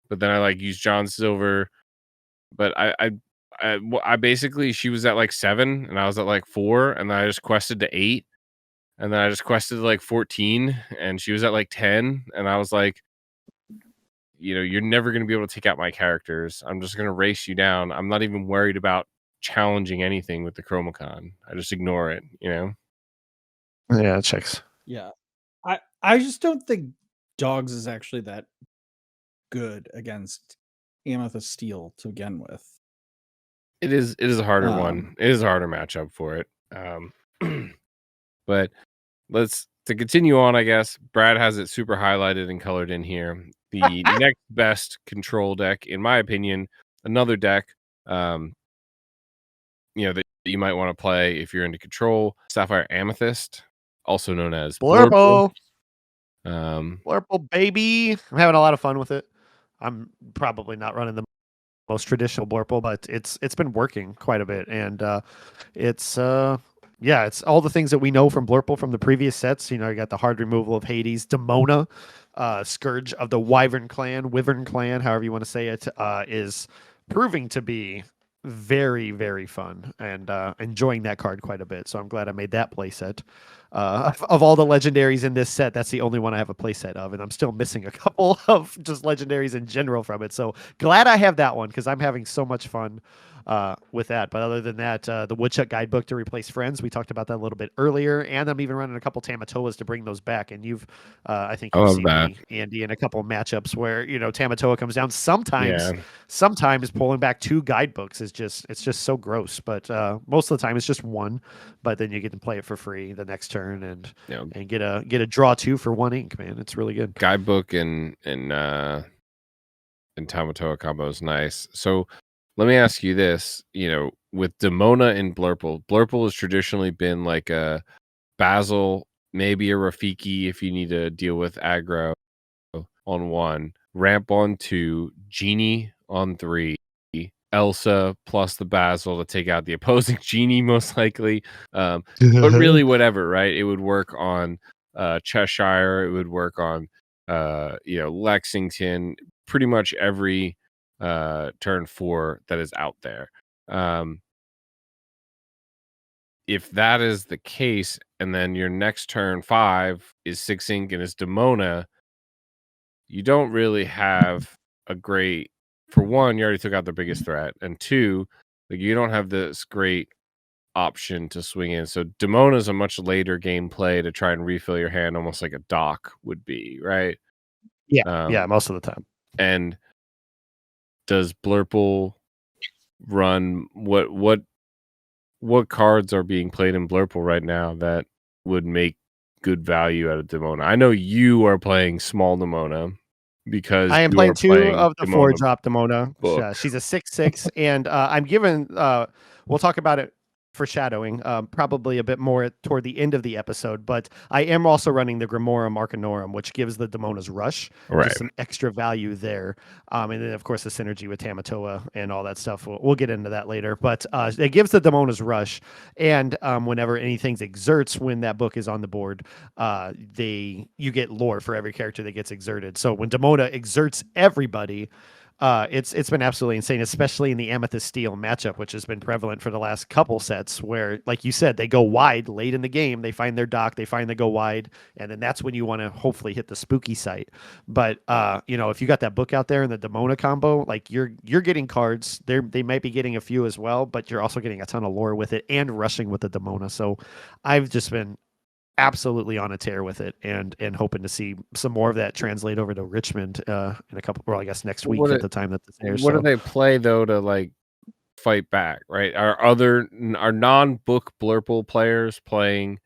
but then I used John Silver, but I basically, she was at 7 and I was at 4, and then I just quested to 8, and then I just quested to 14, and she was at 10, and I was like, you're never going to be able to take out my characters. I'm just going to race you down. I'm not even worried about challenging anything with the Chromacon. I just ignore it, Yeah, it checks. Yeah. I just don't think dogs is actually that good against Amethyst Steel to begin with. It is a harder one. It is a harder matchup for it. But to continue on, I guess, Brad has it super highlighted and colored in here. The next best control deck, in my opinion, another deck, that you might want to play if you're into control, Sapphire Amethyst, also known as Blurple. Blurple, baby. I'm having a lot of fun with it. I'm probably not running the most traditional Blurple, but it's been working quite a bit, and it's all the things that we know from Blurple from the previous sets. You got the hard removal of Hades, Demona, Scourge of the Wyvern clan, however you want to say it, is proving to be very, very fun, and enjoying that card quite a bit. So I'm glad I made that playset. Of all the legendaries in this set, that's the only one I have a playset of, and I'm still missing a couple of just legendaries in general from it. So glad I have that one, because I'm having so much fun with that. But other than that, the Woodchuck Guidebook to replace Friends, we talked about that a little bit earlier, and I'm even running a couple Tamatoas to bring those back. And I think you've seen me, Andy, in a couple of matchups where Tamatoa comes down. Sometimes pulling back 2 guidebooks is just so gross. But most of the time it's just one. But then you get to play it for free the next turn and get a draw 2 for 1 ink. Man, it's really good. Guidebook and Tamatoa combo is nice. So let me ask you this, with Demona and Blurple has traditionally been like a Basil, maybe a Rafiki if you need to deal with aggro on 1, Ramp on 2, Genie on 3, Elsa plus the Basil to take out the opposing Genie most likely. But really whatever, right? It would work on Cheshire, it would work on Lexington, pretty much every turn 4 that is out there. If that is the case, and then your next turn 5 is 6 ink and it's Demona, you don't really have a great, for one, you already took out the biggest threat, and 2, you don't have this great option to swing in. So Demona is a much later game play to try and refill your hand, almost like a dock would be, right? Yeah, most of the time. And does Blurple run what cards are being played in Blurple right now that would make good value out of Demona? I know you are playing small Demona because I am you playing are 2 playing of the Demona 4-drop Demona. She's a 6/6, and I'm given. We'll talk about it, foreshadowing, probably a bit more toward the end of the episode, but I am also running the Grimorum Arcanorum, which gives the Demona's Rush, just some extra value there. And then, of course, the synergy with Tamatoa and all that stuff. We'll get into that later, but it gives the Demona's Rush, and whenever anything exerts when that book is on the board, you get lore for every character that gets exerted. So when Demona exerts everybody, it's been absolutely insane, especially in the Amethyst Steel matchup, which has been prevalent for the last couple sets. Where, like you said, they go wide late in the game. They find their dock, they go wide, and then that's when you want to hopefully hit the spooky site. But if you got that book out there in the Demona combo, like you're getting cards. They might be getting a few as well, but you're also getting a ton of lore with it and rushing with the Demona. So I've just been absolutely on a tear with it, and hoping to see some more of that translate over to Richmond in a couple, or I guess next week at the time that this airs. What do they play though to like fight back? Right? Are non-book Blurple players playing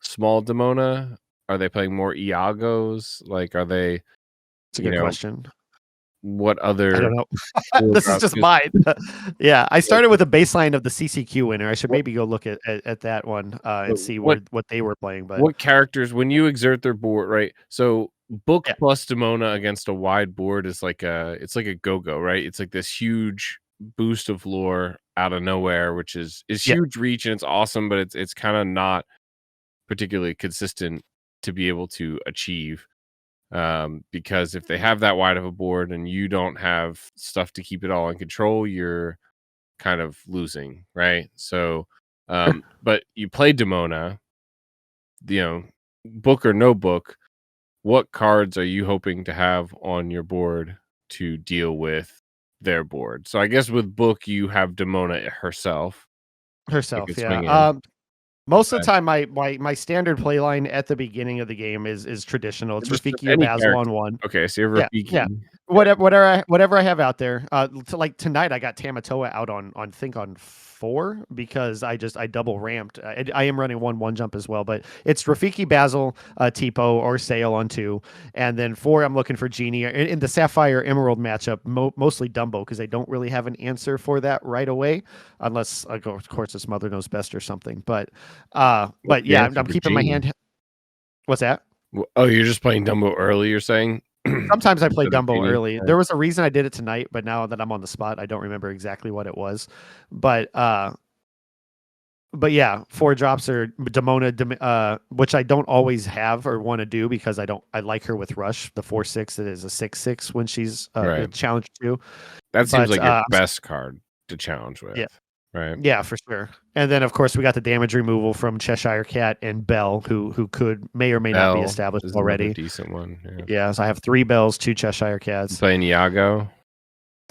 small Demona? Are they playing more Iagos? Like, are they? It's a good question. What other? I don't know. This is just mine. Yeah, I started with a baseline of the CCQ winner. I should maybe go look at that one and see what they were playing. But what characters, when you exert their board, right? So book plus Demona against a wide board is like it's like a go-go, right? It's like this huge boost of lore out of nowhere, which is huge reach, and it's awesome, but it's kind of not particularly consistent to be able to achieve. Because if they have that wide of a board and you don't have stuff to keep it all in control, you're kind of losing, right? So, but you play Demona, book or no book, what cards are you hoping to have on your board to deal with their board? So I guess with book, you have Demona herself. Yeah. Most of the time, my standard play line at the beginning of the game is traditional. It's Rafiki or Basil on one. Okay, so you're Rafiki. Yeah. Whatever I have out there. Like tonight, I got Tamatoa out on 4 because I double ramped. I am running 1 jump as well, but it's Rafiki, Basil, Tipo, or Sail on 2, and then 4. I'm looking for Genie in the Sapphire Emerald matchup. Mostly Dumbo because they don't really have an answer for that right away, unless of course it's Mother Knows Best or something. But yeah, I'm keeping my hand. What's that? Oh, you're just playing Dumbo early, you're saying? Sometimes I play Dumbo early. There was a reason I did it tonight, but now that I'm on the spot, I don't remember exactly what it was. But yeah, 4 drops are Demona, which I don't always have or want to do because I like her with Rush, the 4/6 that is a 6/6 when she's challenged too. That seems like your best card to challenge with. Yeah. Right. Yeah, for sure. And then of course we got the damage removal from Cheshire Cat and Bell, who may or may not be established already. Decent one. Yeah. So I have 3 Bells, 2 Cheshire Cats. You playing Iago?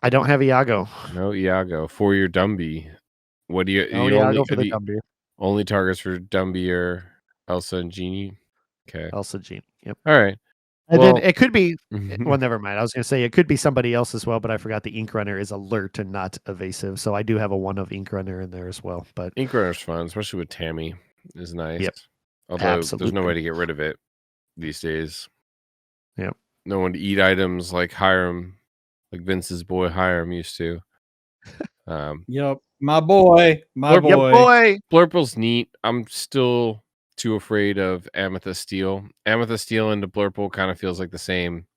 I don't have Iago. No Iago. For your Dumby. What do you? Iago for the Dumby. Only targets for Dumby or Elsa and Genie. Okay. Elsa, Genie. Yep. All right. And then it could be, well, never mind. I was going to say it could be somebody else as well, but I forgot the Ink Runner is alert and not evasive. So I do have a 1 of Ink Runner in there as well. But Ink Runner's fun, especially with Tammy. Is nice. Yep. Although there's no way to get rid of it these days. Yep. No one to eat items like Hiram, like Vince's boy Hiram used to. Yep. My boy. Blurple's neat. I'm still too afraid of Amethyst Steel. Amethyst Steel into Blurple kind of feels like the same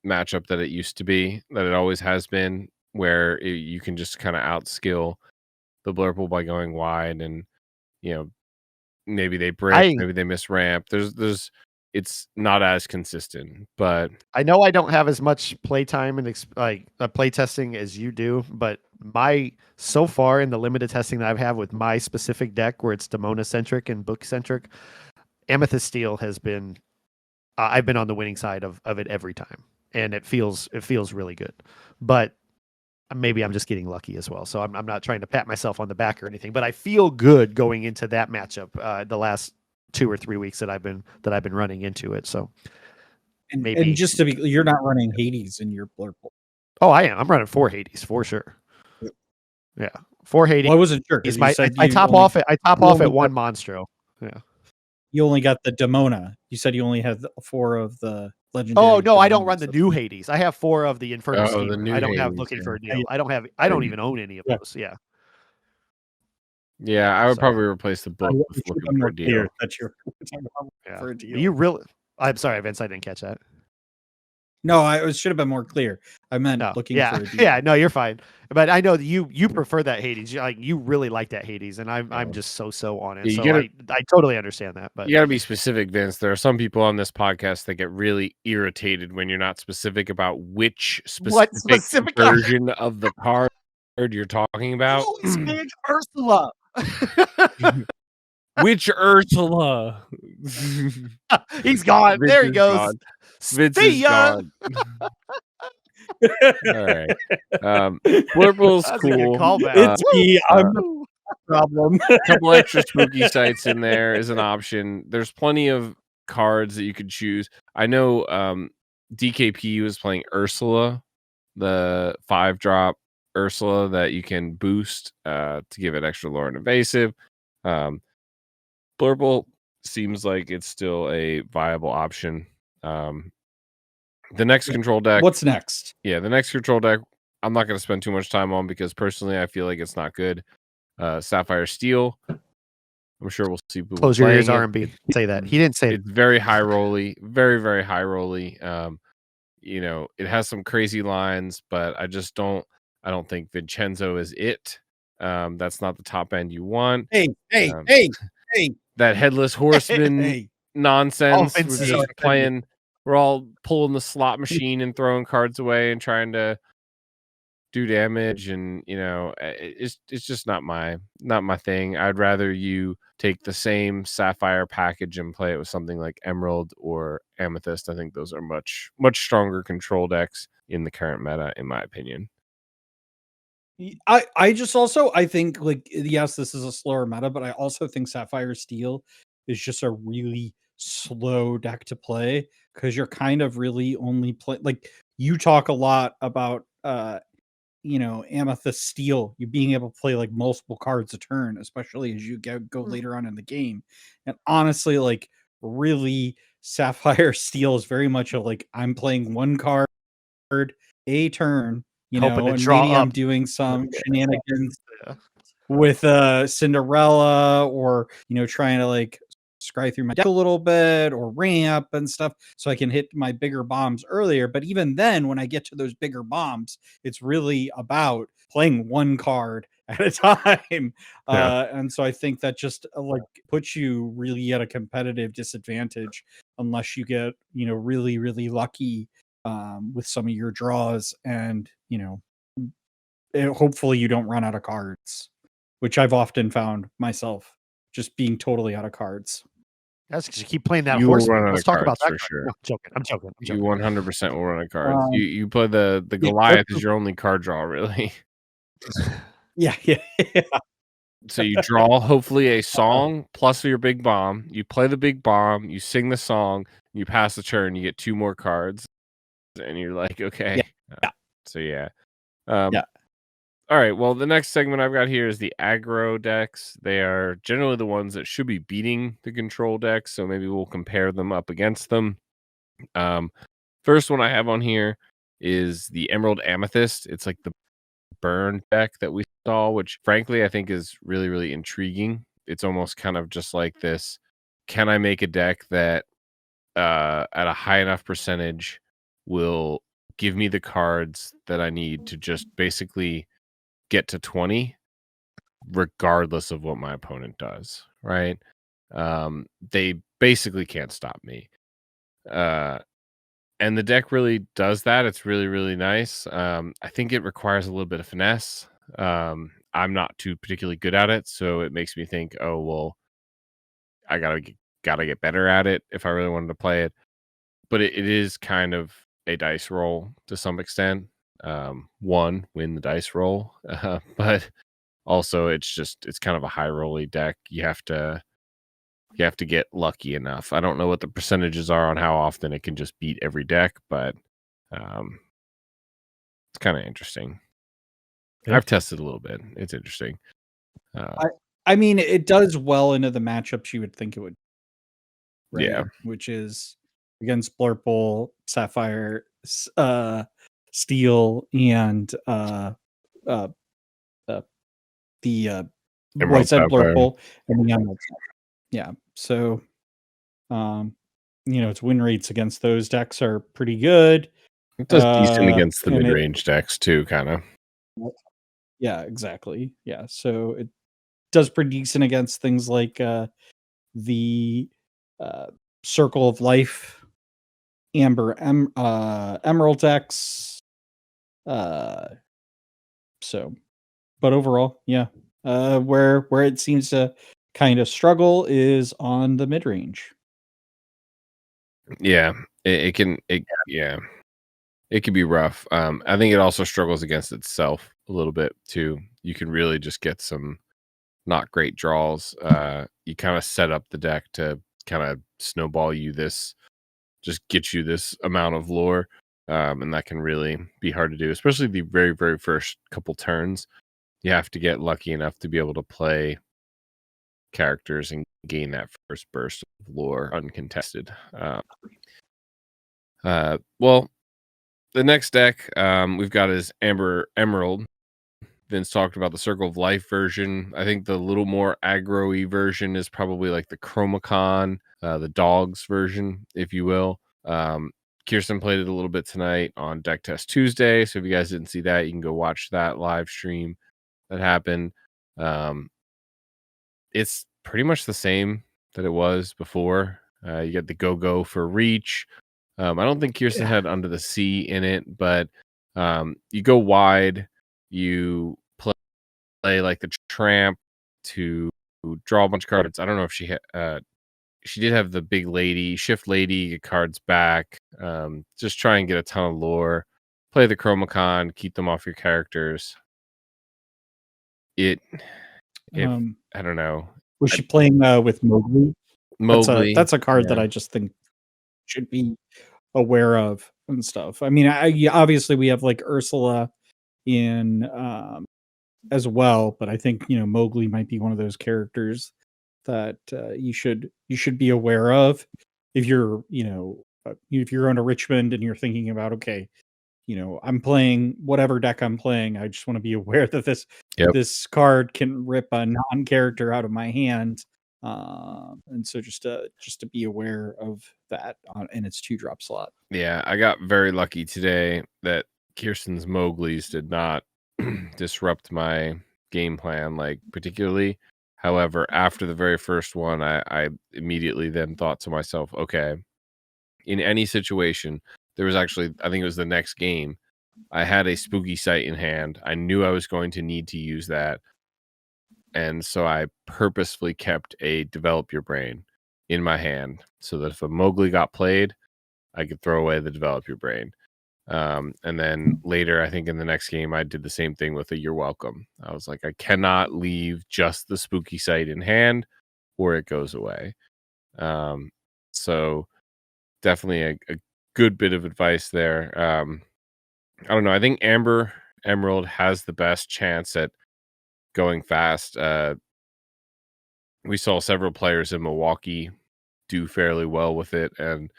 matchup that it used to be, that it always has been, where you can just kind of outskill the Blurple by going wide, and maybe they break, maybe they miss ramp. There's it's not as consistent, but I know I don't have as much playtime and play testing as you do, but so far in the limited testing that I've had with my specific deck, where it's Demona centric and book centric, Amethyst Steel has been, I've been on the winning side of it every time, and it feels really good. But maybe I'm just getting lucky as well. So I'm not trying to pat myself on the back or anything, but I feel good going into that matchup the last 2 or 3 weeks that I've been running into it. So maybe, and just to be, you're not running Hades in your Blurple. Oh, I am. I'm running 4 Hades for sure. Yeah, 4 Hades. Well, I wasn't sure. I top off at 1 Monstro. Yeah. You only got the Demona. You said you only have 4 of the legendary. Oh no, I don't run the new Hades. I have 4 of the Inferno Scheme. I don't have Hades, looking for a deal. I don't even own any of those. Yeah. Yeah, I would probably replace the book with looking for a deal. That you're for a deal. You really? I'm sorry, Vince. I didn't catch that. No, I should have been more clear. I meant looking for a deal. Yeah, no, you're fine. But I know that you prefer that Hades. You really like that Hades, and I'm just so on it. Yeah, I totally understand that. But you gotta be specific, Vince. There are some people on this podcast that get really irritated when you're not specific about which specific version of the card you're talking about. Ursula. Which Ursula? He's gone. Vince There he goes. Gone. Vince See is ya. gone. All right. Blurple's That's cool. a good callback. It's me. I'm the problem. A couple extra spooky sites in there is an option. There's plenty of cards that you could choose. I know DKP was playing Ursula, the 5-drop Ursula that you can boost to give it extra lore and evasive. Blurple seems like it's still a viable option. The next control deck. What's next? Yeah, the next control deck, I'm not going to spend too much time on because personally I feel like it's not good. Sapphire Steel. I'm sure we'll see people. Close your ears, R&B. Say that. He didn't say it's very high rolly, very, very high rolly. It has some crazy lines, but I don't think Vincenzo is it. That's not the top end you want. Hey. That headless horseman nonsense. We're just playing. We're all pulling the slot machine and throwing cards away and trying to do damage, and it's just not my thing. I'd rather you take the same Sapphire package and play it with something like Emerald or Amethyst. I think those are much stronger control decks in the current meta, in my opinion. I just also think, like, yes, this is a slower meta, but I also think Sapphire Steel is just a really slow deck to play because you're kind of really only play, like, you talk a lot about Amethyst Steel, you being able to play like multiple cards a turn, especially as you go later on in the game. And honestly, like, really, Sapphire Steel is very much like, I'm playing one card a turn, and maybe I'm doing some shenanigans with Cinderella, or trying to like scry through my deck a little bit or ramp and stuff so I can hit my bigger bombs earlier. But even then, when I get to those bigger bombs, it's really about playing one card at a time. And so I think that just like puts you really at a competitive disadvantage unless you get really, really lucky with some of your draws, and hopefully you don't run out of cards, which I've often found myself just being totally out of cards. That's because you keep playing that horse. Let's talk about that for sure. No, I'm joking. You 100% will run out of cards. You play the Goliath as your only card draw, really. Yeah. So you draw hopefully a song plus your big bomb. You play the big bomb. You sing the song. You pass the turn. You get 2 more cards, and you're like, okay. Yeah. So yeah. All right. Well, the next segment I've got here is the aggro decks. They are generally the ones that should be beating the control decks, so maybe we'll compare them up against them. First one I have on here is the Emerald Amethyst. It's like the burn deck that we saw, which frankly I think is really, really intriguing. It's almost kind of just like this, can I make a deck that at a high enough percentage will give me the cards that I need to just basically get to 20 regardless of what my opponent does, right? They basically can't stop me. And the deck really does that. It's really, really nice. I think it requires a little bit of finesse. I'm not too particularly good at it, so it makes me think, oh, well, I gotta get better at it if I really wanted to play it. But it is kind of a dice roll to some extent. Win the dice roll, but also it's kind of a high rolly deck. You have to get lucky enough. I don't know what the percentages are on how often it can just beat every deck, but it's kind of interesting. Yeah. I've tested a little bit. It's interesting. I mean, it does well into the matchups you would think it would. Right? Yeah, which is against Blurple, Sapphire, Steel, and the Emerald Blurple, and the Emerald. Yeah, so its win rates against those decks are pretty good. It does decent against the and mid-range decks too, kind of. Yeah, exactly. Yeah, so it does pretty decent against things like the Circle of Life, Emerald decks. So, but overall, yeah, where it seems to kind of struggle is on the mid range. Yeah, it can be rough. I think it also struggles against itself a little bit too. You can really just get some not great draws. You kind of set up the deck to kind of snowball you just get you this amount of lore. And that can really be hard to do, especially the very, very first couple turns. You have to get lucky enough to be able to play characters and gain that first burst of lore uncontested. Well, the next deck we've got is Emerald. Vince talked about the Circle of Life version. I think the little more aggro-y version is probably like the Chromacon, the dogs version, if you will. Kirsten played it a little bit tonight on Deck Test Tuesday. So if you guys didn't see that, you can go watch that live stream that happened. It's pretty much the same that it was before. You get the go for reach. I don't think Kirsten had Under the Sea in it, but you go wide, you play like the tramp to draw a bunch of cards. I don't know if she did have the big lady, shift lady, get cards back. Just try and get a ton of lore. Play the Chromacon, keep them off your characters. I don't know. Was she playing with Mowgli? That's a card that I just think should be aware of and stuff. I mean, obviously we have like Ursula in as well, but I think Mowgli might be one of those characters that you should be aware of if you're if you're on a Richmond and you're thinking about, okay, I'm playing whatever deck I'm playing. I just want to be aware that this card can rip a non-character out of my hand. And so just to be aware of that in its 2-drop slot. Yeah, I got very lucky today that Kirsten's Mowgli's did not disrupt my game plan, like particularly. However, after the very first one, I immediately then thought to myself, okay, in any situation, there was actually, I think it was the next game, I had a spooky sight in hand. I knew I was going to need to use that. And so I purposefully kept a Develop Your Brain in my hand so that if a Mowgli got played, I could throw away the Develop Your Brain. And then later, I think in the next game, I did the same thing with a You're Welcome. I was like, I cannot leave just the spooky sight in hand or it goes away. So definitely a good bit of advice there. I don't know. I think Emerald has the best chance at going fast. We saw several players in Milwaukee do fairly well with it. And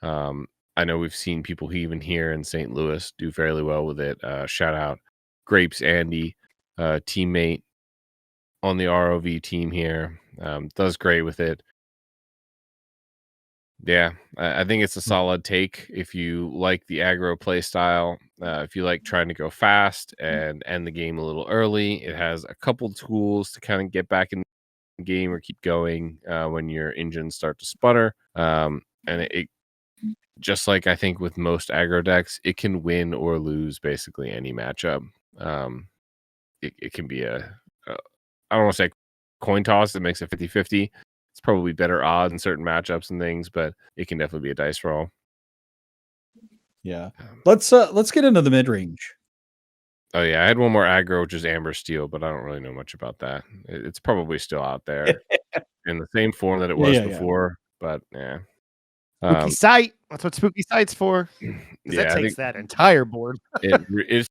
I know we've seen people even here in St. Louis do fairly well with it. Shout out Grapes Andy, teammate on the ROV team here. Does great with it. Yeah, I think it's a solid take if you like the aggro play style. If you like trying to go fast and end the game a little early, it has a couple tools to kind of get back in the game or keep going when your engines start to sputter. And it just like I think with most aggro decks, it can win or lose basically any matchup. It can be I don't want to say coin toss that makes it 50-50. It's probably better odds in certain matchups and things, but it can definitely be a dice roll. Yeah. Let's get into the mid range. Oh yeah, I had one more aggro, which is Amber Steel, but I don't really know much about that. It's probably still out there in the same form that it was before, but yeah. Spooky Sight. That's what Spooky Sight's for. That takes that entire board. It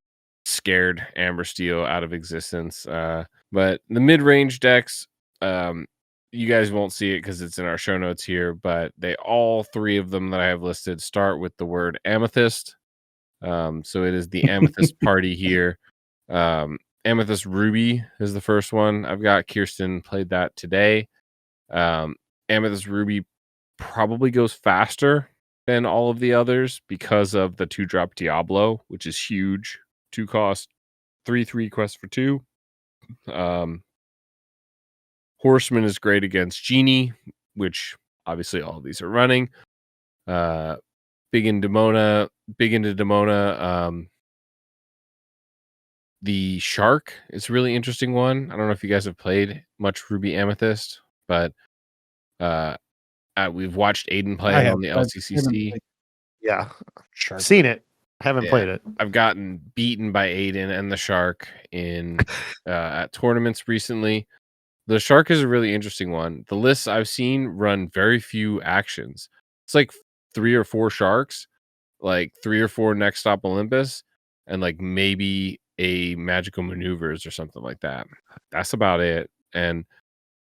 scared Amber Steel out of existence. But the mid-range decks, you guys won't see it because it's in our show notes here, but all 3 of them that I have listed start with the word amethyst. So it is the amethyst party here. Amethyst Ruby is the first one. I've got Kirsten played that today. Amethyst Ruby probably goes faster than all of the others because of the 2-drop Diablo, which is huge. 2 cost, 3/3 quest for 2. Horseman is great against Genie, which obviously all of these are running. Big into Demona. The Shark is a really interesting one. I don't know if you guys have played much Ruby Amethyst, but we've watched Aiden play it on the LCCC. Yeah, Shark. Seen it. Haven't played it. I've gotten beaten by Aiden and the Shark in at tournaments recently. The Shark is a really interesting one. The lists I've seen run very few actions. It's like 3 or 4 Sharks, like 3 or 4 Next Stop Olympus, and like maybe a Magical Maneuvers or something like that. That's about it. And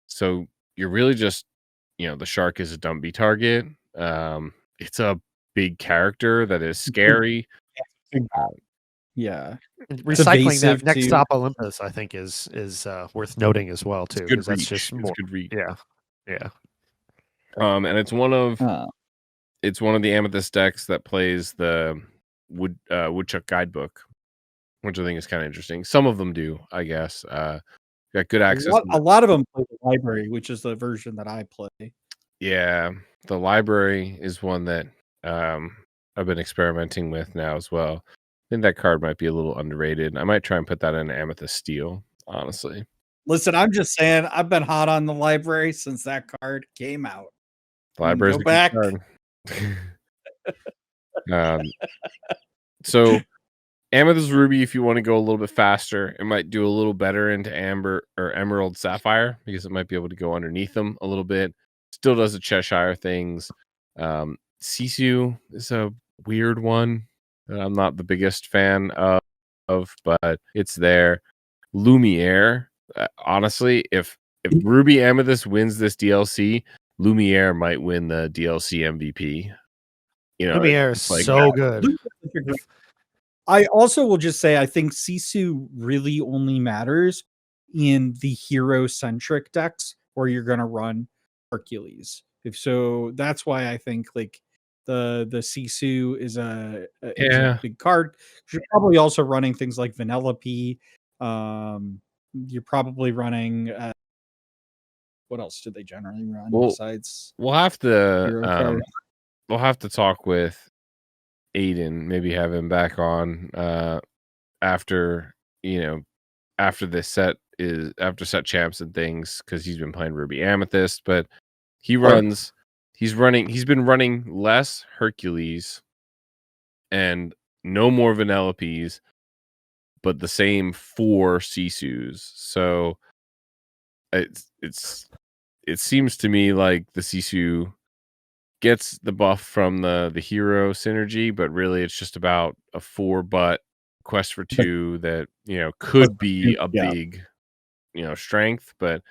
so you're really just, the Shark is a dumpy target. It's a big character that is scary. Yeah, recycling that Next Stop Olympus, I think, is worth noting as well too. Good that's just more. It's good reach. Yeah. And it's one of the Amethyst decks that plays the Woodchuck Guidebook, which I think is kind of interesting. Some of them do, I guess. Got good access. A lot of them play the library, which is the version that I play. Yeah, the library is one that I've been experimenting with now as well. I think that card might be a little underrated. I might try and put that in Amethyst Steel, honestly. Listen, I'm just saying, I've been hot on the library since that card came out. Library's go back. So Amethyst Ruby, if you want to go a little bit faster, it might do a little better into Amber or Emerald Sapphire because it might be able to go underneath them a little bit. Still does the Cheshire things. Sisu is a weird one that I'm not the biggest fan of, but it's there. Lumiere, honestly, if Ruby Amethyst wins this DLC, Lumiere might win the DLC MVP. Lumiere is like so good. I also will just say I think Sisu really only matters in the hero-centric decks where you're going to run Hercules. That's why I think like the Sisu is a big card. You're probably also running things like Vanellope. You're probably running what else do they generally run besides? We'll have to talk with Aiden, maybe have him back on after set champs and things, because he's been playing Ruby Amethyst, but he's been running less Hercules and no more Vanellopes, but the same 4 Sisus. So it seems to me like the Sisu gets the buff from the hero synergy, but really it's just about a 4-butt quest for 2 that could be a big strength, but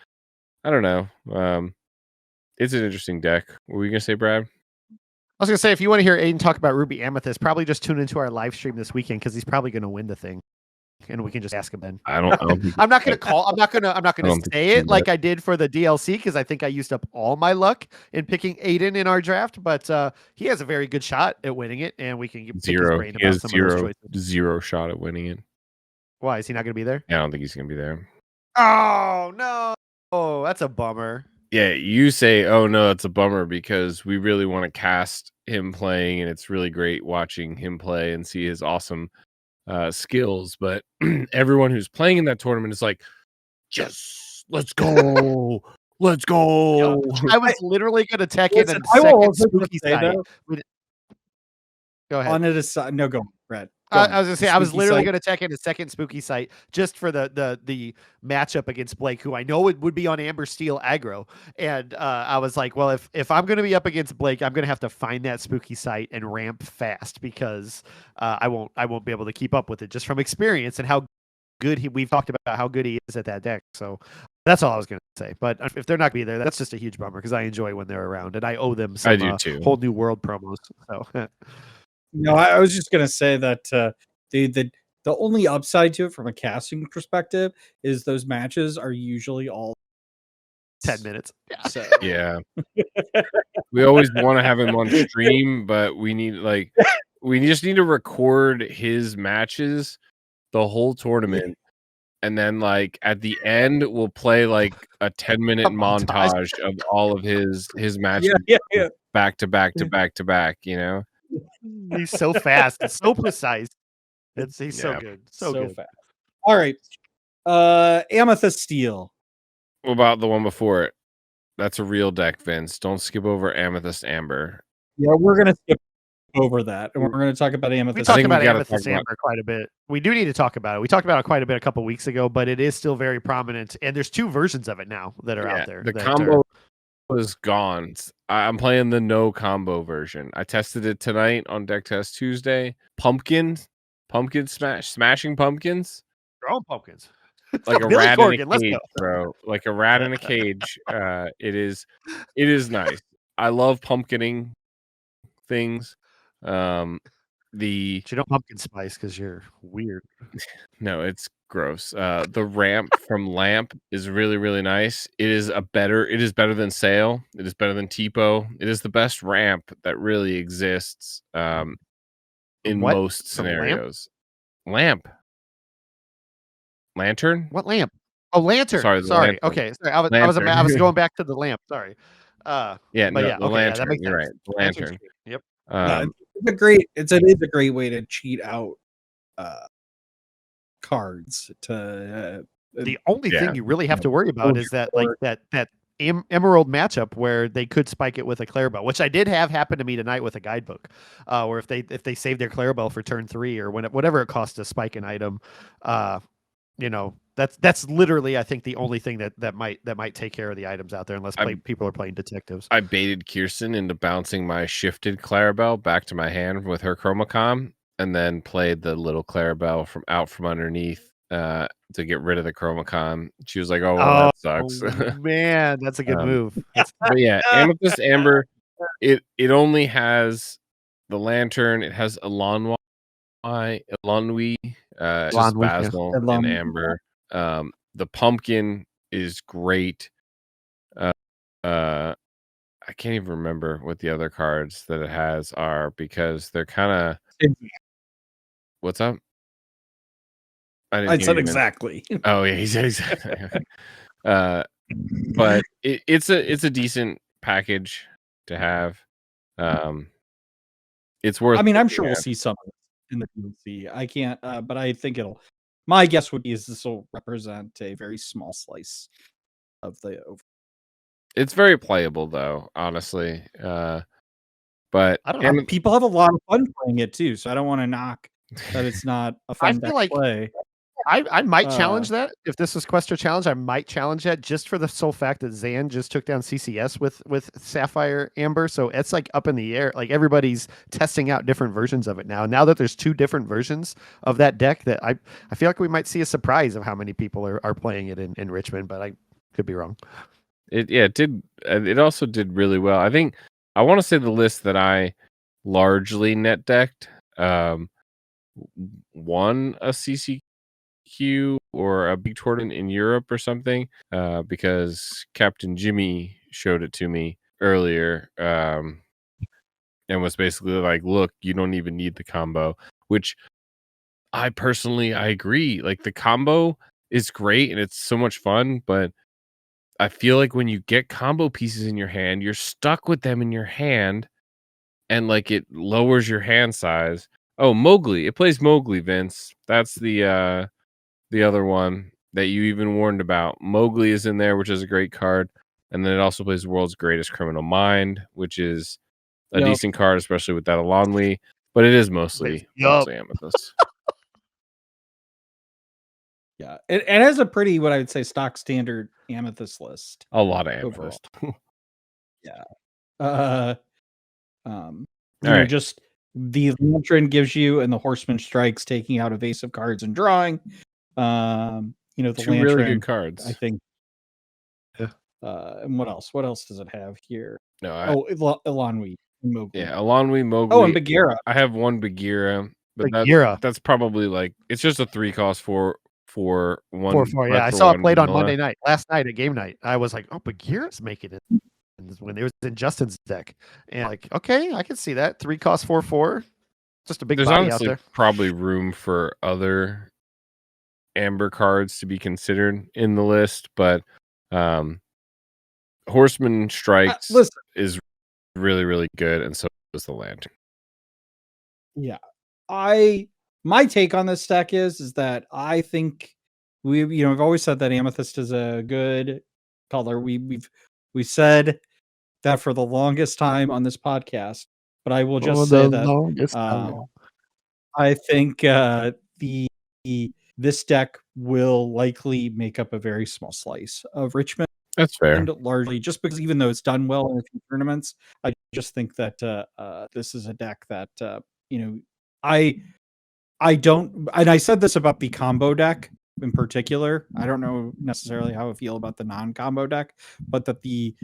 I don't know. It's an interesting deck. What were you gonna say, Brad? I was gonna say, if you want to hear Aiden talk about Ruby Amethyst, probably just tune into our live stream this weekend because he's probably gonna win the thing, and we can just ask him then. I don't I'm not gonna say it like I did for the DLC because I think I used up all my luck in picking Aiden in our draft, but he has a very good shot at winning it, and we can pick his brain about some of those choices. Zero shot at winning it. Why is he not gonna be there? Yeah, I don't think he's gonna be there. Oh no! Oh, that's a bummer. Yeah, you say, oh no, that's a bummer because we really want to cast him playing, and it's really great watching him play and see his awesome skills. But everyone who's playing in that tournament is like, yes, let's go. Let's go. I was literally going to tech in a second spooky site. Go ahead. On it aside, no, go, Brad. I was gonna say I was literally going to check in a second spooky site just for the matchup against Blake, who I know would be on Amber Steel aggro, and I was like, well, if I'm going to be up against Blake, I'm going to have to find that spooky site and ramp fast because I won't be able to keep up with it just from experience and how good we've talked about how good he is at that deck. So that's all I was going to say. But if they're not going to be there, that's just a huge bummer because I enjoy when they're around and I owe them some whole new world promos. So. No, I was just gonna say that the only upside to it from a casting perspective is those matches are usually all 10 minutes. So yeah, we always want to have him on stream, but we just need to record his matches the whole tournament, and then like at the end we'll play like a 10-minute montage of all of his matches back to back to back to back, you know. He's so fast, it's so precise. He's so good. So good. Fast. All right. Amethyst Steel. What about the one before it? That's a real deck, Vince. Don't skip over Amethyst Amber. Yeah, we're gonna skip over that, and we're gonna talk about Amethyst. We talked about Amethyst Amber quite a bit. We do need to talk about it. We talked about it quite a bit a couple weeks ago, but it is still very prominent, and there's 2 versions of it now that are out there. The combo was gone. I'm playing the no combo version. I tested it tonight on Deck Test Tuesday. Pumpkin smashing pumpkins. Your own pumpkins. Like a rat in a cage, bro. Like a rat in a cage. It is nice. I love pumpkining things. But you don't pumpkin spice because you're weird. No, it's gross. The ramp from Lamp is really, really nice. It is better than Sail. It is better than Tipo. It is the best ramp that really exists in most scenarios. Lamp. Lantern? What lamp? Oh, lantern. Sorry. Lantern. Okay. Sorry. I was going back to the lamp. Sorry. The lantern. That You're right. The lantern. Yep. It is a great way to cheat out cards. The only thing you really have to worry about is that that Emerald matchup where they could spike it with a Clarabelle, which I did have happen to me tonight with a guidebook, where if they save their Clarabelle for turn 3 or whatever it costs to spike an item, that's literally I think the only thing that might take care of the items out there unless people are playing detectives. I baited Kirsten into bouncing my shifted Clarabelle back to my hand with her Chromacom, and then played the little Clarabelle from underneath to get rid of the Chromacom. She was like, "Oh, well, that sucks." Man, that's a good move. But yeah, Amethyst Amber. It only has the lantern. It has Elanwi, just Basil and Amber. The pumpkin is great. I can't even remember what the other cards that it has are because they're kind of. What's up? I said exactly. Oh yeah, he said exactly. But it's a decent package to have. It's worth. I mean, I'm sure we'll see some of it in the DLC. I can't, but I think my guess would be this will represent a very small slice of the over. It's very playable though, honestly. But I don't know. People have a lot of fun playing it too, so I don't want to knock that it's not a fun play. I might challenge that if this was Questor Challenge. I might challenge that just for the sole fact that Zan just took down CCS with Sapphire Amber, so it's like up in the air. Like everybody's testing out different versions of it now. Now that there's 2 different versions of that deck, that I feel like we might see a surprise of how many people are playing it in Richmond, but I could be wrong. It did. It also did really well. I think I want to say the list that I largely net decked won a CCQ or a big tournament in Europe or something, because Captain Jimmy showed it to me earlier, and was basically like, "Look, you don't even need the combo," which I agree. Like the combo is great and it's so much fun, but I feel like when you get combo pieces in your hand, you're stuck with them in your hand, and like it lowers your hand size. Oh, Mowgli! It plays Mowgli, Vince. That's the other one that you even warned about. Mowgli is in there, which is a great card, and then it also plays the World's Greatest Criminal Mind, which is a decent card, especially with that Elanwi. But it is mostly Amethyst. Yeah, it has a pretty, what I would say, stock standard Amethyst list. A lot of Amethyst. Yeah. Just the Lantern gives you, and the Horseman Strikes, taking out evasive cards and drawing. The 2 Lantern, really good cards, I think. Yeah. And what else? What else does it have here? No, Elanwi. Yeah, Elanwi, Mowgli. Oh, and Bagheera. I have one Bagheera, but that's probably like it's just a 3-cost for one. 4-4. Yeah, I saw it played on Monday night. Last night at game night, I was like, "Oh, Bagheera's making it." When it was in Justin's deck, and like, okay, I can see that 3 cost 4/4. Just a big body out there. Probably room for other amber cards to be considered in the list, but Horseman Strikes is really, really good, and so is the Lantern. Yeah, my take on this deck is that I think I've always said that Amethyst is a good color. We've said that for the longest time on this podcast, but I will just say that I think this deck will likely make up a very small slice of Richmond. That's fair. Largely just because even though it's done well in a few tournaments, I just think that this is a deck that I don't, and I said this about the combo deck in particular. I don't know necessarily how I feel about the non-combo deck, but that the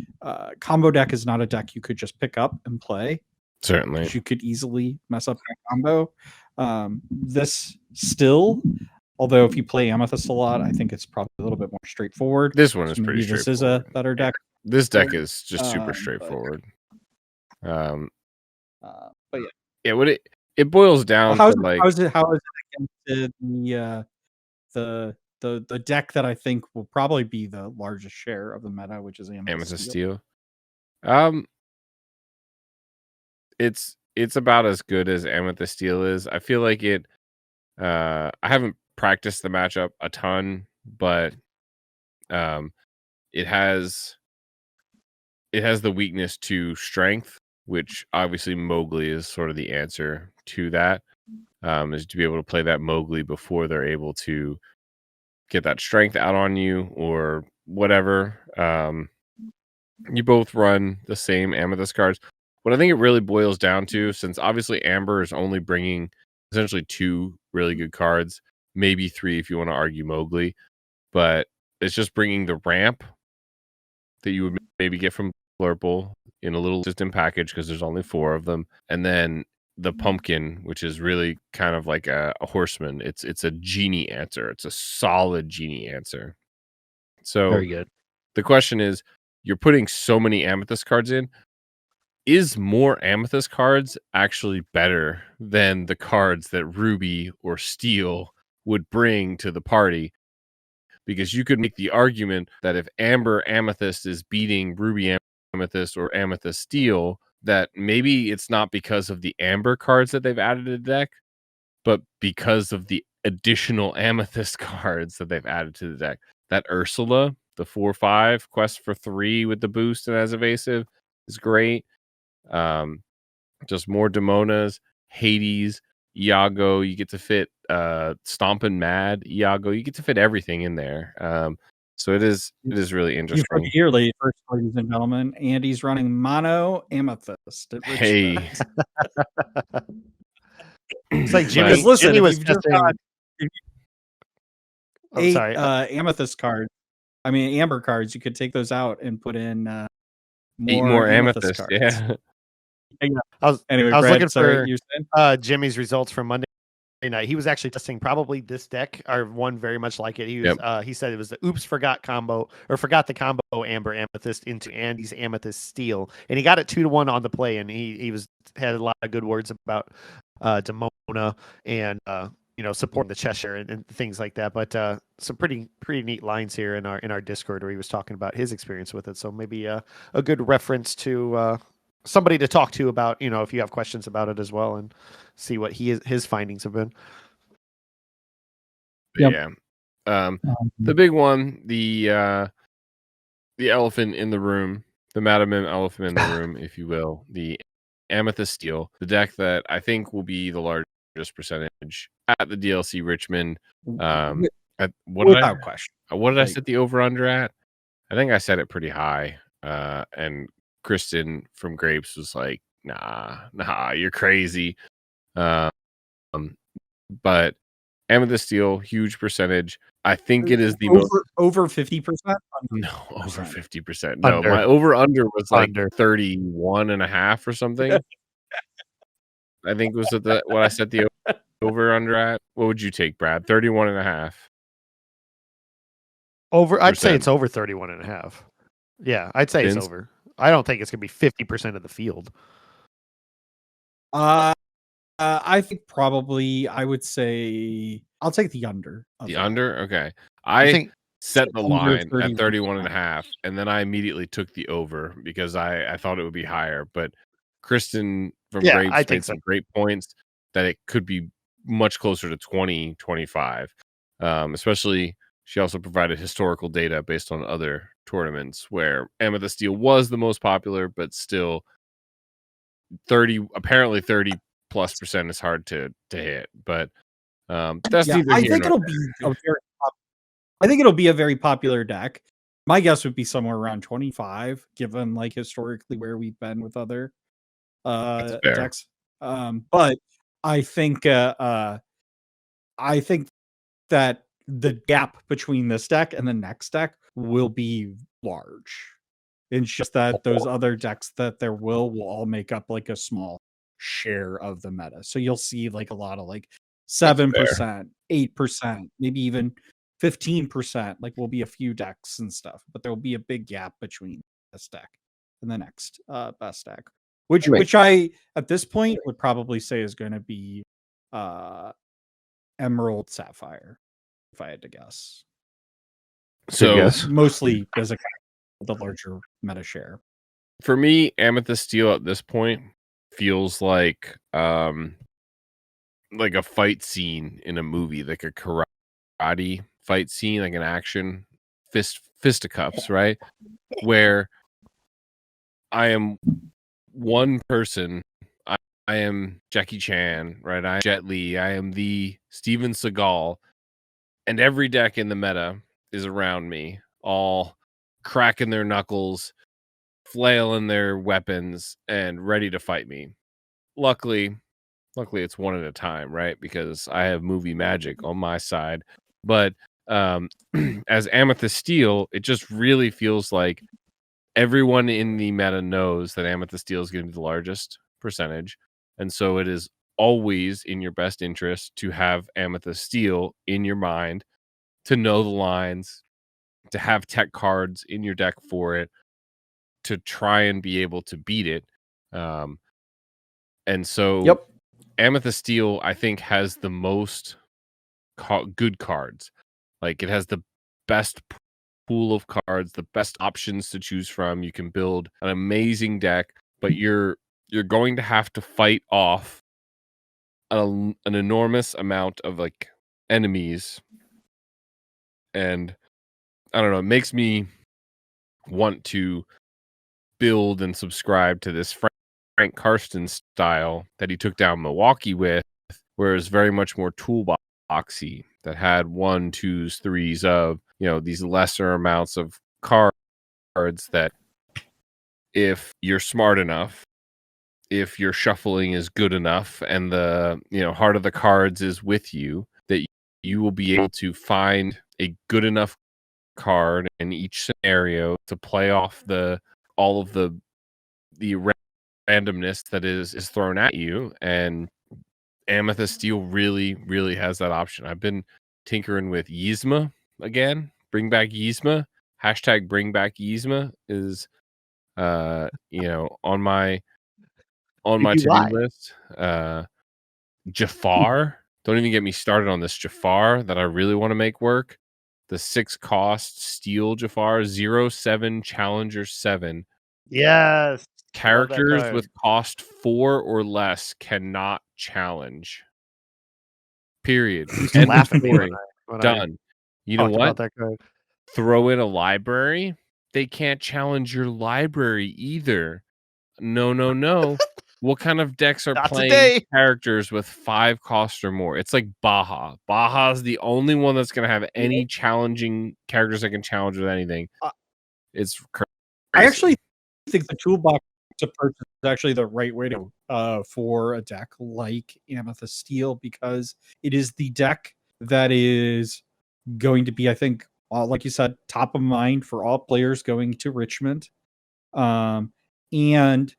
combo deck is not a deck you could just pick up and play. Certainly, you could easily mess up that combo. This still, although if you play Amethyst a lot, I think it's probably a little bit more straightforward. This one is pretty straightforward. This is a better deck. This deck is just super straightforward. But yeah, it boils down how is to it against the deck that I think will probably be the largest share of the meta, which is Amethyst Steel. It's about as good as Amethyst Steel is. I feel like it. I haven't practiced the matchup a ton, but it has the weakness to strength, which obviously Mowgli is sort of the answer to that. Is to be able to play that Mowgli before they're able to get that strength out on you or whatever. You both run the same Amethyst cards. What I think it really boils down to, since obviously Amber is only bringing essentially 2 really good cards, maybe 3 if you want to argue Mowgli, but it's just bringing the ramp that you would maybe get from Blurple in a little system package because there's only 4 of them, and then the pumpkin, which is really kind of like a horseman. It's a genie answer. It's a solid genie answer. So very good. The question is, you're putting so many Amethyst cards in. Is more Amethyst cards actually better than the cards that Ruby or Steel would bring to the party? Because you could make the argument that if Amber Amethyst is beating Ruby Amethyst or Amethyst Steel, that maybe it's not because of the Amber cards that they've added to the deck, but because of the additional Amethyst cards that they've added to the deck. That Ursula, the 4/5 quest for 3 with the boost and as evasive, is great. Just more Demonas, Hades, Iago. You get to fit Stompin' Mad, Iago. You get to fit everything in there. So it is really interesting. You've heard here, ladies and gentlemen, Andy's running mono Amethyst. Hey, it's like Jimmy. Listen, Jimmy was just got 8 Amethyst cards. I mean, Amber cards. You could take those out and put in more 8 more Amethyst cards. Yeah. I was Brad, looking for Jimmy's results from Monday night. He was actually testing probably this deck or one very much like it. He was he said it was the oops forgot the combo Amber Amethyst into Andy's Amethyst Steel, and he got it 2-1 on the play, and he had a lot of good words about Demona and supporting the Cheshire and things like that. But some pretty neat lines here in our Discord where he was talking about his experience with it. So maybe a good reference to somebody to talk to about, if you have questions about it as well, and see what his findings have been. Yep. Yeah. The big one, the elephant in the room, the Madam elephant in the room, if you will, the Amethyst Steel, the deck that I think will be the largest percentage at the DLC Richmond. Without question. What did I set the over under at? I think I set it pretty high. And Kristen from Grapes was like, nah, you're crazy. But Amethyst Steel, huge percentage. I think it is the over 50%. No, over 50%. No, my over under was like 31.5 or something. I think was what I set the over under at. What would you take, Brad? 31.5. I'd say it's over 31.5. Yeah, I'd say it's over. I don't think it's going to be 50% of the field. I think probably I would say I'll take the under. The under? Okay. I set the line at 31.5, and then I immediately took the over because I thought it would be higher. But Kristen from Grapes made some great points that it could be much closer to 20, 25. Especially, she also provided historical data based on other tournaments where Amethyst Steel was the most popular, but still 30% is hard to hit. But that's I think it'll be I think it'll be a very popular deck. My guess would be somewhere around 25, given like historically where we've been with other decks. But I think that the gap between this deck and the next deck will be large. It's just that those other decks that there will all make up like a small share of the meta. So you'll see like a lot of like 7%, 8%, maybe even 15%. Like will be a few decks and stuff, but there will be a big gap between this deck and the next best deck. Which I at this point would probably say is going to be Emerald Sapphire, if I had to guess. So mostly as a the larger meta share. For me, Amethyst Steel at this point feels like a fight scene in a movie, like a karate fight scene, like an action fisticuffs, right? Where I am one person. I am Jackie Chan, right? I am Jet Li. I am the Steven Seagal, and every deck in the meta is around me, all cracking their knuckles, flailing their weapons, and ready to fight me. Luckily it's one at a time, right? Because I have movie magic on my side. But as Amethyst Steel, it just really feels like everyone in the meta knows that Amethyst Steel is going to be the largest percentage. And so it is always in your best interest to have Amethyst Steel in your mind, to know the lines, to have tech cards in your deck for it, to try and be able to beat it. And so Amethyst Steel, I think, has the most good cards. Like it has the best pool of cards, the best options to choose from. You can build an amazing deck, but you're going to have to fight off an enormous amount of like enemies. And I don't know, it makes me want to build and subscribe to this Frank Karsten style that he took down Milwaukee with, where it's very much more toolboxy, that had 1s, 2s, 3s of, these lesser amounts of cards that if you're smart enough, if your shuffling is good enough, and the heart of the cards is with you, that you will be able to find a good enough card in each scenario to play off all of the randomness that is thrown at you. And Amethyst Steel really, really has that option. I've been tinkering with Yzma again. Bring back Yzma. # bring back Yzma is on my to-do list. Jafar. Don't even get me started on this Jafar that I really want to make work. The 6 cost steel Jafar, 0/7 Challenger 7. Yes. Characters with cost 4 or less cannot challenge. Period. End of story. Done. You know what? Throw in a library. They can't challenge your library either. No. What kind of decks are playing characters with 5 cost or more? It's like Baja. Baja's the only one that's going to have any challenging characters that can challenge with anything. It's crazy. I actually think the toolbox to purchase is actually the right way to for a deck like Amethyst Steel, because it is the deck that is going to be, I think, like you said, top of mind for all players going to Richmond. And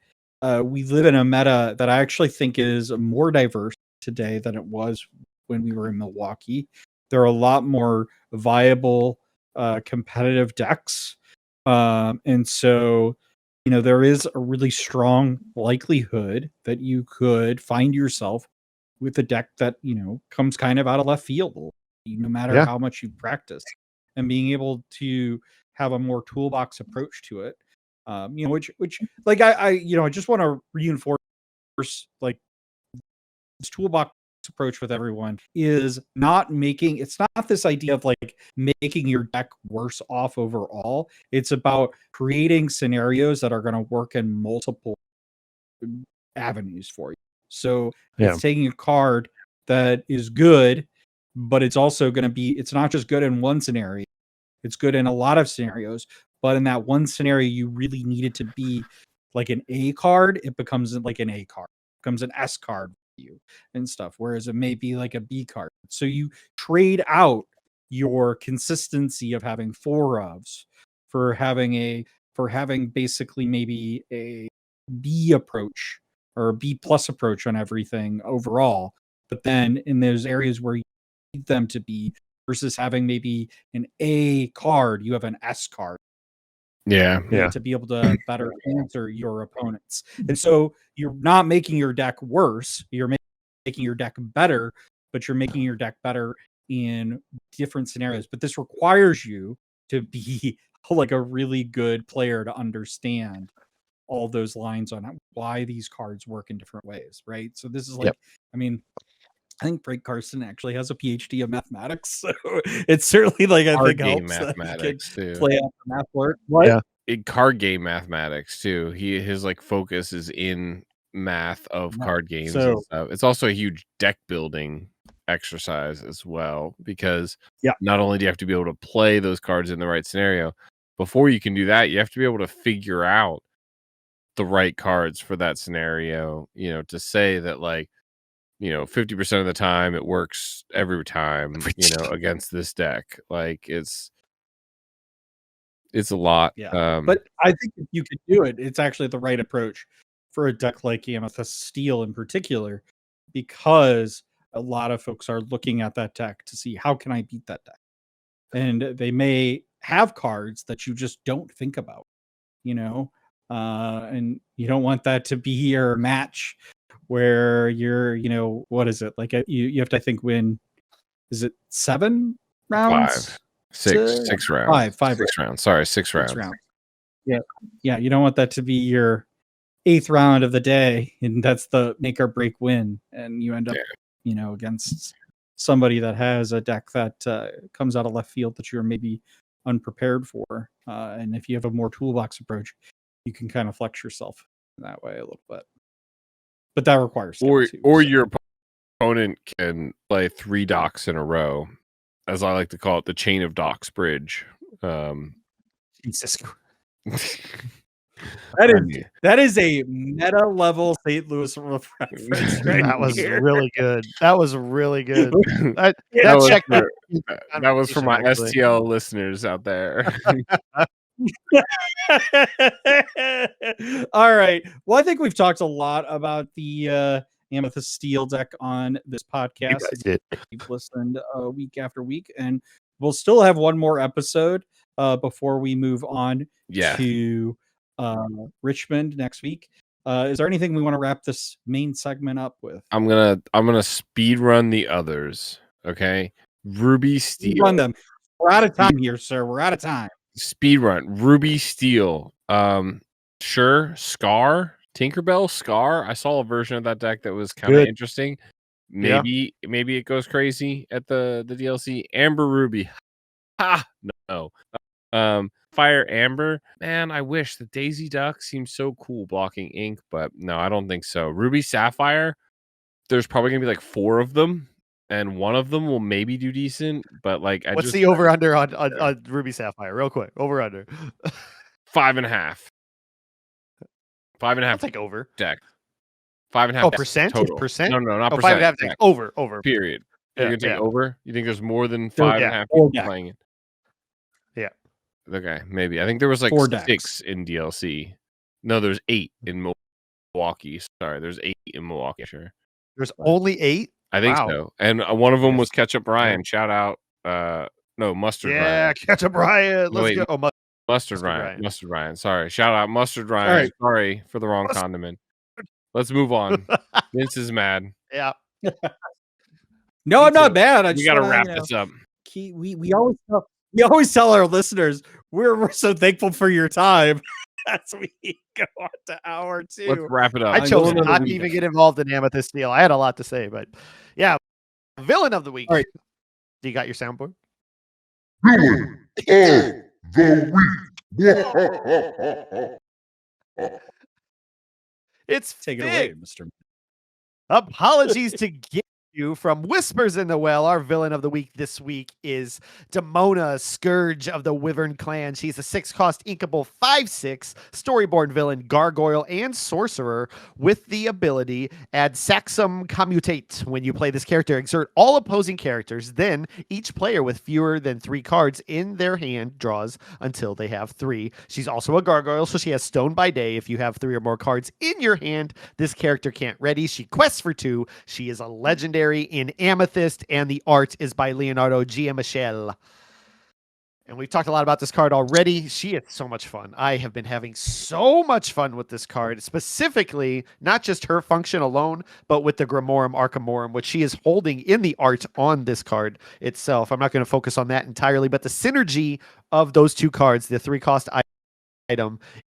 we live in a meta that I actually think is more diverse today than it was when we were in Milwaukee. There are a lot more viable competitive decks. And so, there is a really strong likelihood that you could find yourself with a deck that, comes kind of out of left field, no matter how much you practice, and being able to have a more toolbox approach to it. Which like I just want to reinforce, like, this toolbox approach with everyone is it's not this idea of like making your deck worse off overall. It's about creating scenarios that are going to work in multiple avenues for you. So it's taking a card that is good, but it's also going to be, it's not just good in one scenario, it's good in a lot of scenarios. But in that one scenario, you really need it to be like an A card. It becomes like an A card, it becomes an S card for you and stuff. Whereas it may be like a B card. So you trade out your consistency of having 4 ofs for having basically maybe a B approach or a B plus approach on everything overall. But then in those areas where you need them to be, versus having maybe an A card, you have an S card. To be able to better answer your opponents. And so you're not making your deck worse, you're making your deck better, but you're making your deck better in different scenarios. But this requires you to be like a really good player to understand all those lines on why these cards work in different ways, right? So this is like, I think Frank Carson actually has a PhD of mathematics, so it's certainly like I think helps mathematics that he too. Play out the math work. What? In card game mathematics too. His like focus is in math of card games and stuff. It's also a huge deck building exercise as well, because not only do you have to be able to play those cards in the right scenario, before you can do that, you have to be able to figure out the right cards for that scenario, to say that like, 50% of the time it works every time, against this deck. Like it's a lot. But I think if you could do it, it's actually the right approach for a deck like Amethyst Steel in particular, because a lot of folks are looking at that deck to see how can I beat that deck. And they may have cards that you just don't think about, and you don't want that to be your match where you're, what is it? Like you have to, I think, win, is it 7 rounds? 6 rounds. 5 6 rounds. Sorry, 6 rounds. 6 rounds. Yeah. You don't want that to be your 8th round of the day, and that's the make or break win, and you end up, against somebody that has a deck that comes out of left field that you're maybe unprepared for. And if you have a more toolbox approach, you can kind of flex yourself in that way a little bit. But that requires your opponent can play 3 docks in a row, as I like to call it, the chain of docks bridge. Jesus. That is a meta level St. Louis reference. Right? That was really good. That was really good. That was for my STL listeners out there. All right. Well, I think we've talked a lot about the Amethyst Steel deck on this podcast. You've listened week after week, and we'll still have one more episode before we move on to Richmond next week. Is there anything we want to wrap this main segment up with? I'm gonna speed run the others. Okay, Ruby Steel. Run them. We're out of time here, sir. We're out of time. Speed run. Ruby Steel. Sure. Scar. Tinkerbell. Scar. I saw a version of that deck that was kind of interesting. Maybe it goes crazy at the DLC. Amber Ruby. No. Fire Amber. Man, I wish. The Daisy Duck seems so cool blocking ink, but no, I don't think so. Ruby Sapphire. There's probably gonna be like 4 of them, and one of them will maybe do decent, but like what's the over under on Ruby Sapphire? Real quick, over under 5.5. 5.5. I'll take over deck. 5.5. Oh, percent? Total. Percent? No, not 5.5 deck. Over. Period. You're gonna take over? You think there's more than 5.5 people playing it? Yeah. Okay, maybe. I think there was like 4 6 decks in DLC. No, there's 8 in Milwaukee. Sorry, there's 8 in Milwaukee. Sure. There's only 8? I think so. And one of them was Ketchup Ryan. Shout out No, Mustard Yeah, Ryan. Ketchup Riot. Let's go. Oh, Mustard Ryan. Mustard Ryan. Sorry. Shout out Mustard Ryan. Right. Sorry for the wrong condiment. Let's move on. Vince is mad. Yeah. No, I'm not mad. We got to wrap this up. We always tell our listeners we're so thankful for your time as we go on to hour 2. Let's wrap it up. I chose not to even get involved in Amethyst Steel. I had a lot to say, but yeah, villain of the week. All right. Do you got your soundboard? Villain of the week. It's take it big. away, Mr. Apologies to get you from Whispers in the Well. Our villain of the week this week is Demona, Scourge of the Wyvern clan. She's a 6-cost inkable 5/6 storyboard villain, gargoyle, and sorcerer with the ability add Saxum Commutate. When you play this character, exert all opposing characters. Then each player with fewer than 3 cards in their hand draws until they have 3. She's also a gargoyle, so she has Stone by Day. If you have 3 or more cards in your hand, this character can't ready. She quests for 2. She is a legendary in Amethyst, and the art is by Leonardo Giamichel. And we've talked a lot about this card already. She is so much fun. I have been having so much fun with this card, specifically not just her function alone, but with the Grimorum Arcamorum, which she is holding in the art on this card itself. I'm not going to focus on that entirely, but the synergy of those 2 cards, the 3-cost item,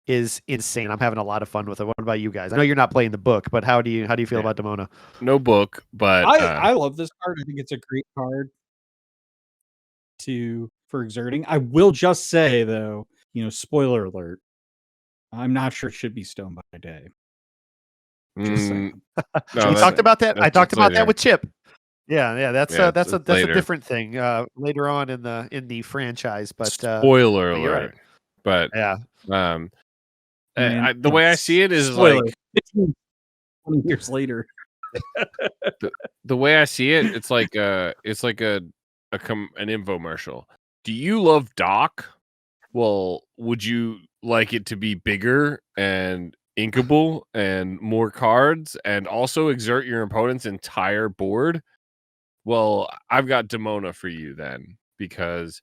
is insane. I'm having a lot of fun with it. What about you guys? I know you're not playing the book, but how do you feel about Demona? No book, but I love this card. I think it's a great card for exerting. I will just say though, spoiler alert, I'm not sure it should be Stone by Day. Just saying. No, we talked about that. I talked about that with Chip. Yeah, that's a different thing later on in the franchise. But spoiler alert. Right. But yeah, the way I see it is spoiler. like 20 years later. the way I see it, it's like an infomercial. Do you love Doc? Well, would you like it to be bigger and inkable and more cards and also exert your opponent's entire board? Well, I've got Demona for you then, because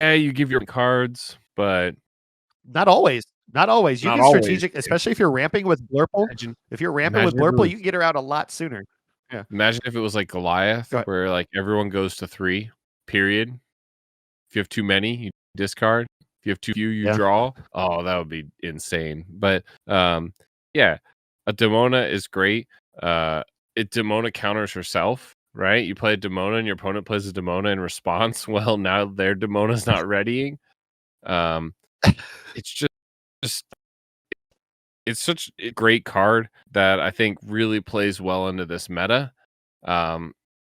you give your cards, but not always. You can strategic, especially if you're ramping with Blurple. If you're ramping with Blurple, you can get her out a lot sooner. Yeah. Imagine if it was like Goliath, where like everyone goes to 3, period. If you have too many, you discard. If you have too few, you draw. Oh, that would be insane. But a Demona is great. Demona counters herself, right? You play a Demona and your opponent plays a Demona in response. Well, now their Demona's not readying. It's just it's such a great card that I think really plays well into this meta.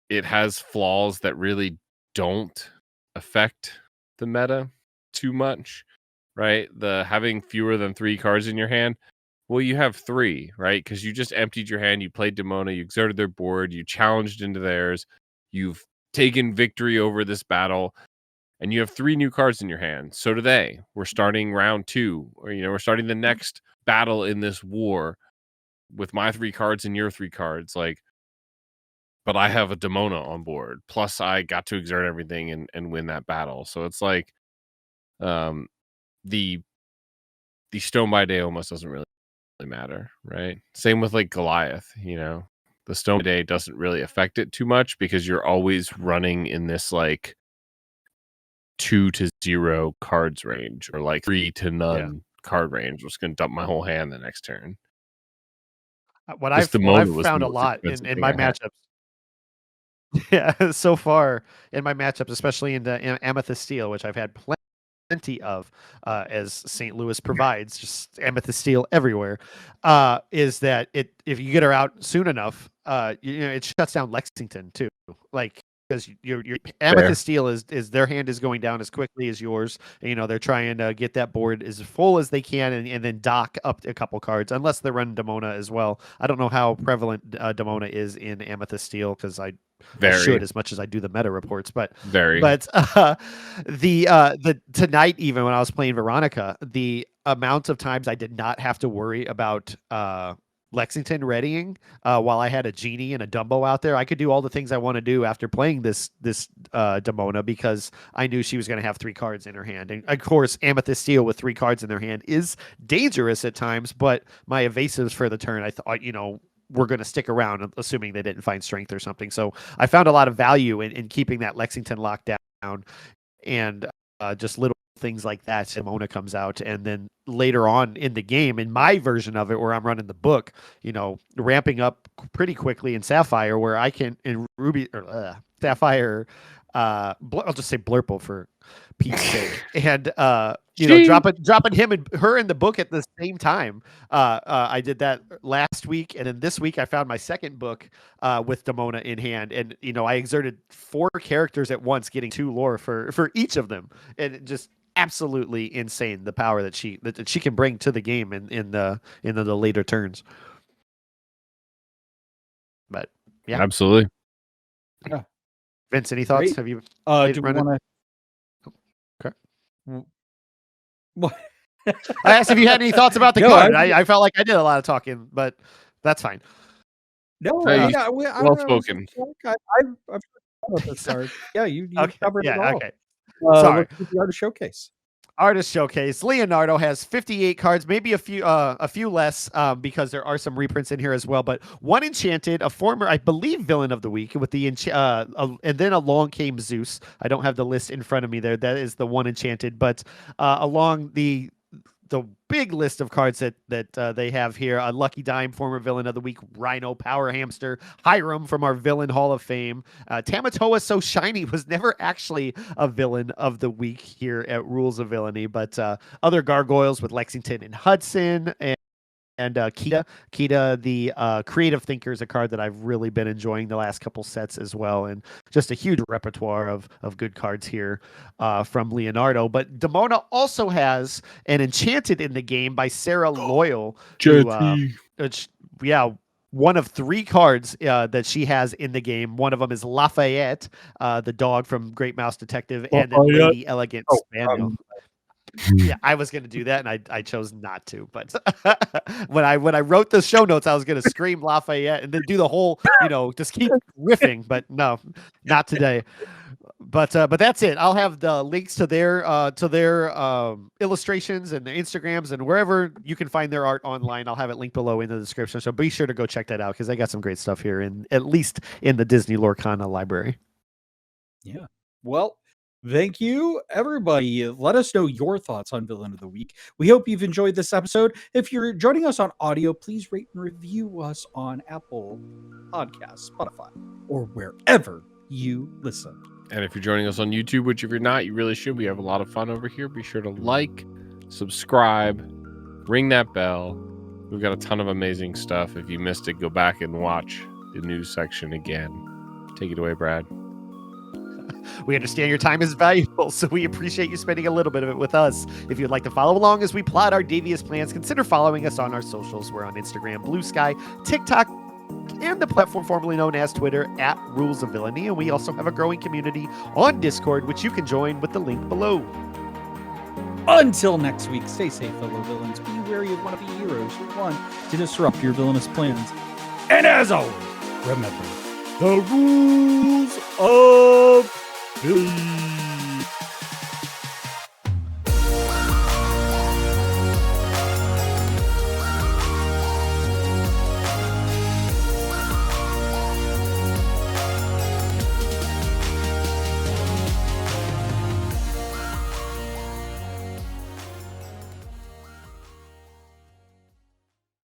It has flaws that really don't affect the meta too much, right? The having fewer than 3 cards in your hand. Well, you have 3, right? Because you just emptied your hand, you played Demona, you exerted their board, you challenged into theirs, you've taken victory over this battle, and you have 3 new cards in your hand. So do they. We're starting round 2, or we're starting the next battle in this war with my 3 cards and your 3 cards. But I have a Demona on board. Plus, I got to exert everything and win that battle. So it's like, the Stone by Day almost doesn't really matter, right? Same with like Goliath. The Stone by Day doesn't really affect it too much because you're always running in this like 2 to 0 cards range, or like 3 to none card range. I'm just gonna dump my whole hand the next turn. What I've found a lot in my matchups. Yeah, so far in my matchups, especially in the Amethyst Steel, which I've had plenty of, as St. Louis provides, just Amethyst Steel everywhere, is that if you get her out soon enough, it shuts down Lexington too. Like, because your Amethyst Steel is their hand is going down as quickly as yours. They're trying to get that board as full as they can and then dock up a couple cards, unless they run Demona as well. I don't know how prevalent Demona is in Amethyst Steel, because I should, as much as I do the meta reports, but the tonight, even when I was playing Veronica, the amount of times I did not have to worry about Lexington readying while I had a Genie and a Dumbo out there. I could do all the things I want to do after playing this Demona because I knew she was going to have 3 cards in her hand. And of course, Amethyst Steel with 3 cards in their hand is dangerous at times, but my evasives for the turn, I thought, we're going to stick around, assuming they didn't find strength or something. So I found a lot of value in keeping that Lexington locked down, and just little things like that. Demona comes out, and then later on in the game, in my version of it, where I'm running the book, ramping up pretty quickly in Sapphire, where I can in Ruby or Sapphire. I'll just say Blurple for Pete's sake, and dropping him and her in the book at the same time. I did that last week, and then this week I found my second book with Demona in hand, and I exerted 4 characters at once, getting 2 lore for each of them, and it just absolutely insane the power that she can bring to the game in the later turns. But yeah, absolutely. Yeah. Vince, any thoughts? Great. Have you? Do we want to? Okay. What? I asked if you had any thoughts about the card. I felt like I did a lot of talking, but that's fine. No, well spoken. I've about this card. Yeah, you covered it all. Okay. Sorry. The artist showcase. Artist showcase. Leonardo has 58 cards, maybe a few less, because there are some reprints in here as well. But 1 enchanted, a former, I believe, villain of the week with the and then along came Zeus. I don't have the list in front of me there. That is the 1 enchanted, but along the big list of cards that they have here: a Lucky Dime, former villain of the week; Rhino, Power Hamster; Hiram from our Villain Hall of Fame; Tamatoa So Shiny was never actually a villain of the week here at Rules of Villainy, but other gargoyles with Lexington and Hudson, and Kita, the creative thinker, is a card that I've really been enjoying the last couple sets as well, and just a huge repertoire of good cards here from Leonardo. But Demona also has an enchanted in the game by Sarah Loyal, one of 3 cards that she has in the game. One of them is Lafayette, the dog from Great Mouse Detective, and then Lady Elegant Spaniel. Yeah, I was going to do that, and I chose not to. But when I wrote the show notes, I was going to scream Lafayette and then do the whole, just keep riffing. But no, not today. But that's it. I'll have the links to their illustrations and their Instagrams and wherever you can find their art online. I'll have it linked below in the description. So be sure to go check that out, because they got some great stuff here, at least in the Disney Lorcana library. Yeah. Well, thank you, everybody. Let us know your thoughts on Villain of the Week. We hope you've enjoyed this episode. If you're joining us on audio, please rate and review us on Apple Podcasts, Spotify, or wherever you listen. And if you're joining us on YouTube, which if you're not, you really should. We have a lot of fun over here. Be sure to like, subscribe, ring that bell. We've got a ton of amazing stuff. If you missed it, go back and watch the news section again. Take it away, Brad. We understand your time is valuable, so we appreciate you spending a little bit of it with us. If you'd like to follow along as we plot our devious plans, consider following us on our socials. We're on Instagram, Blue Sky, TikTok, and the platform formerly known as Twitter at Rules of Villainy. And we also have a growing community on Discord, which you can join with the link below. Until next week, stay safe, fellow villains. Be wary of one of the heroes who want to disrupt your villainous plans. And as always, remember the rules of villainy.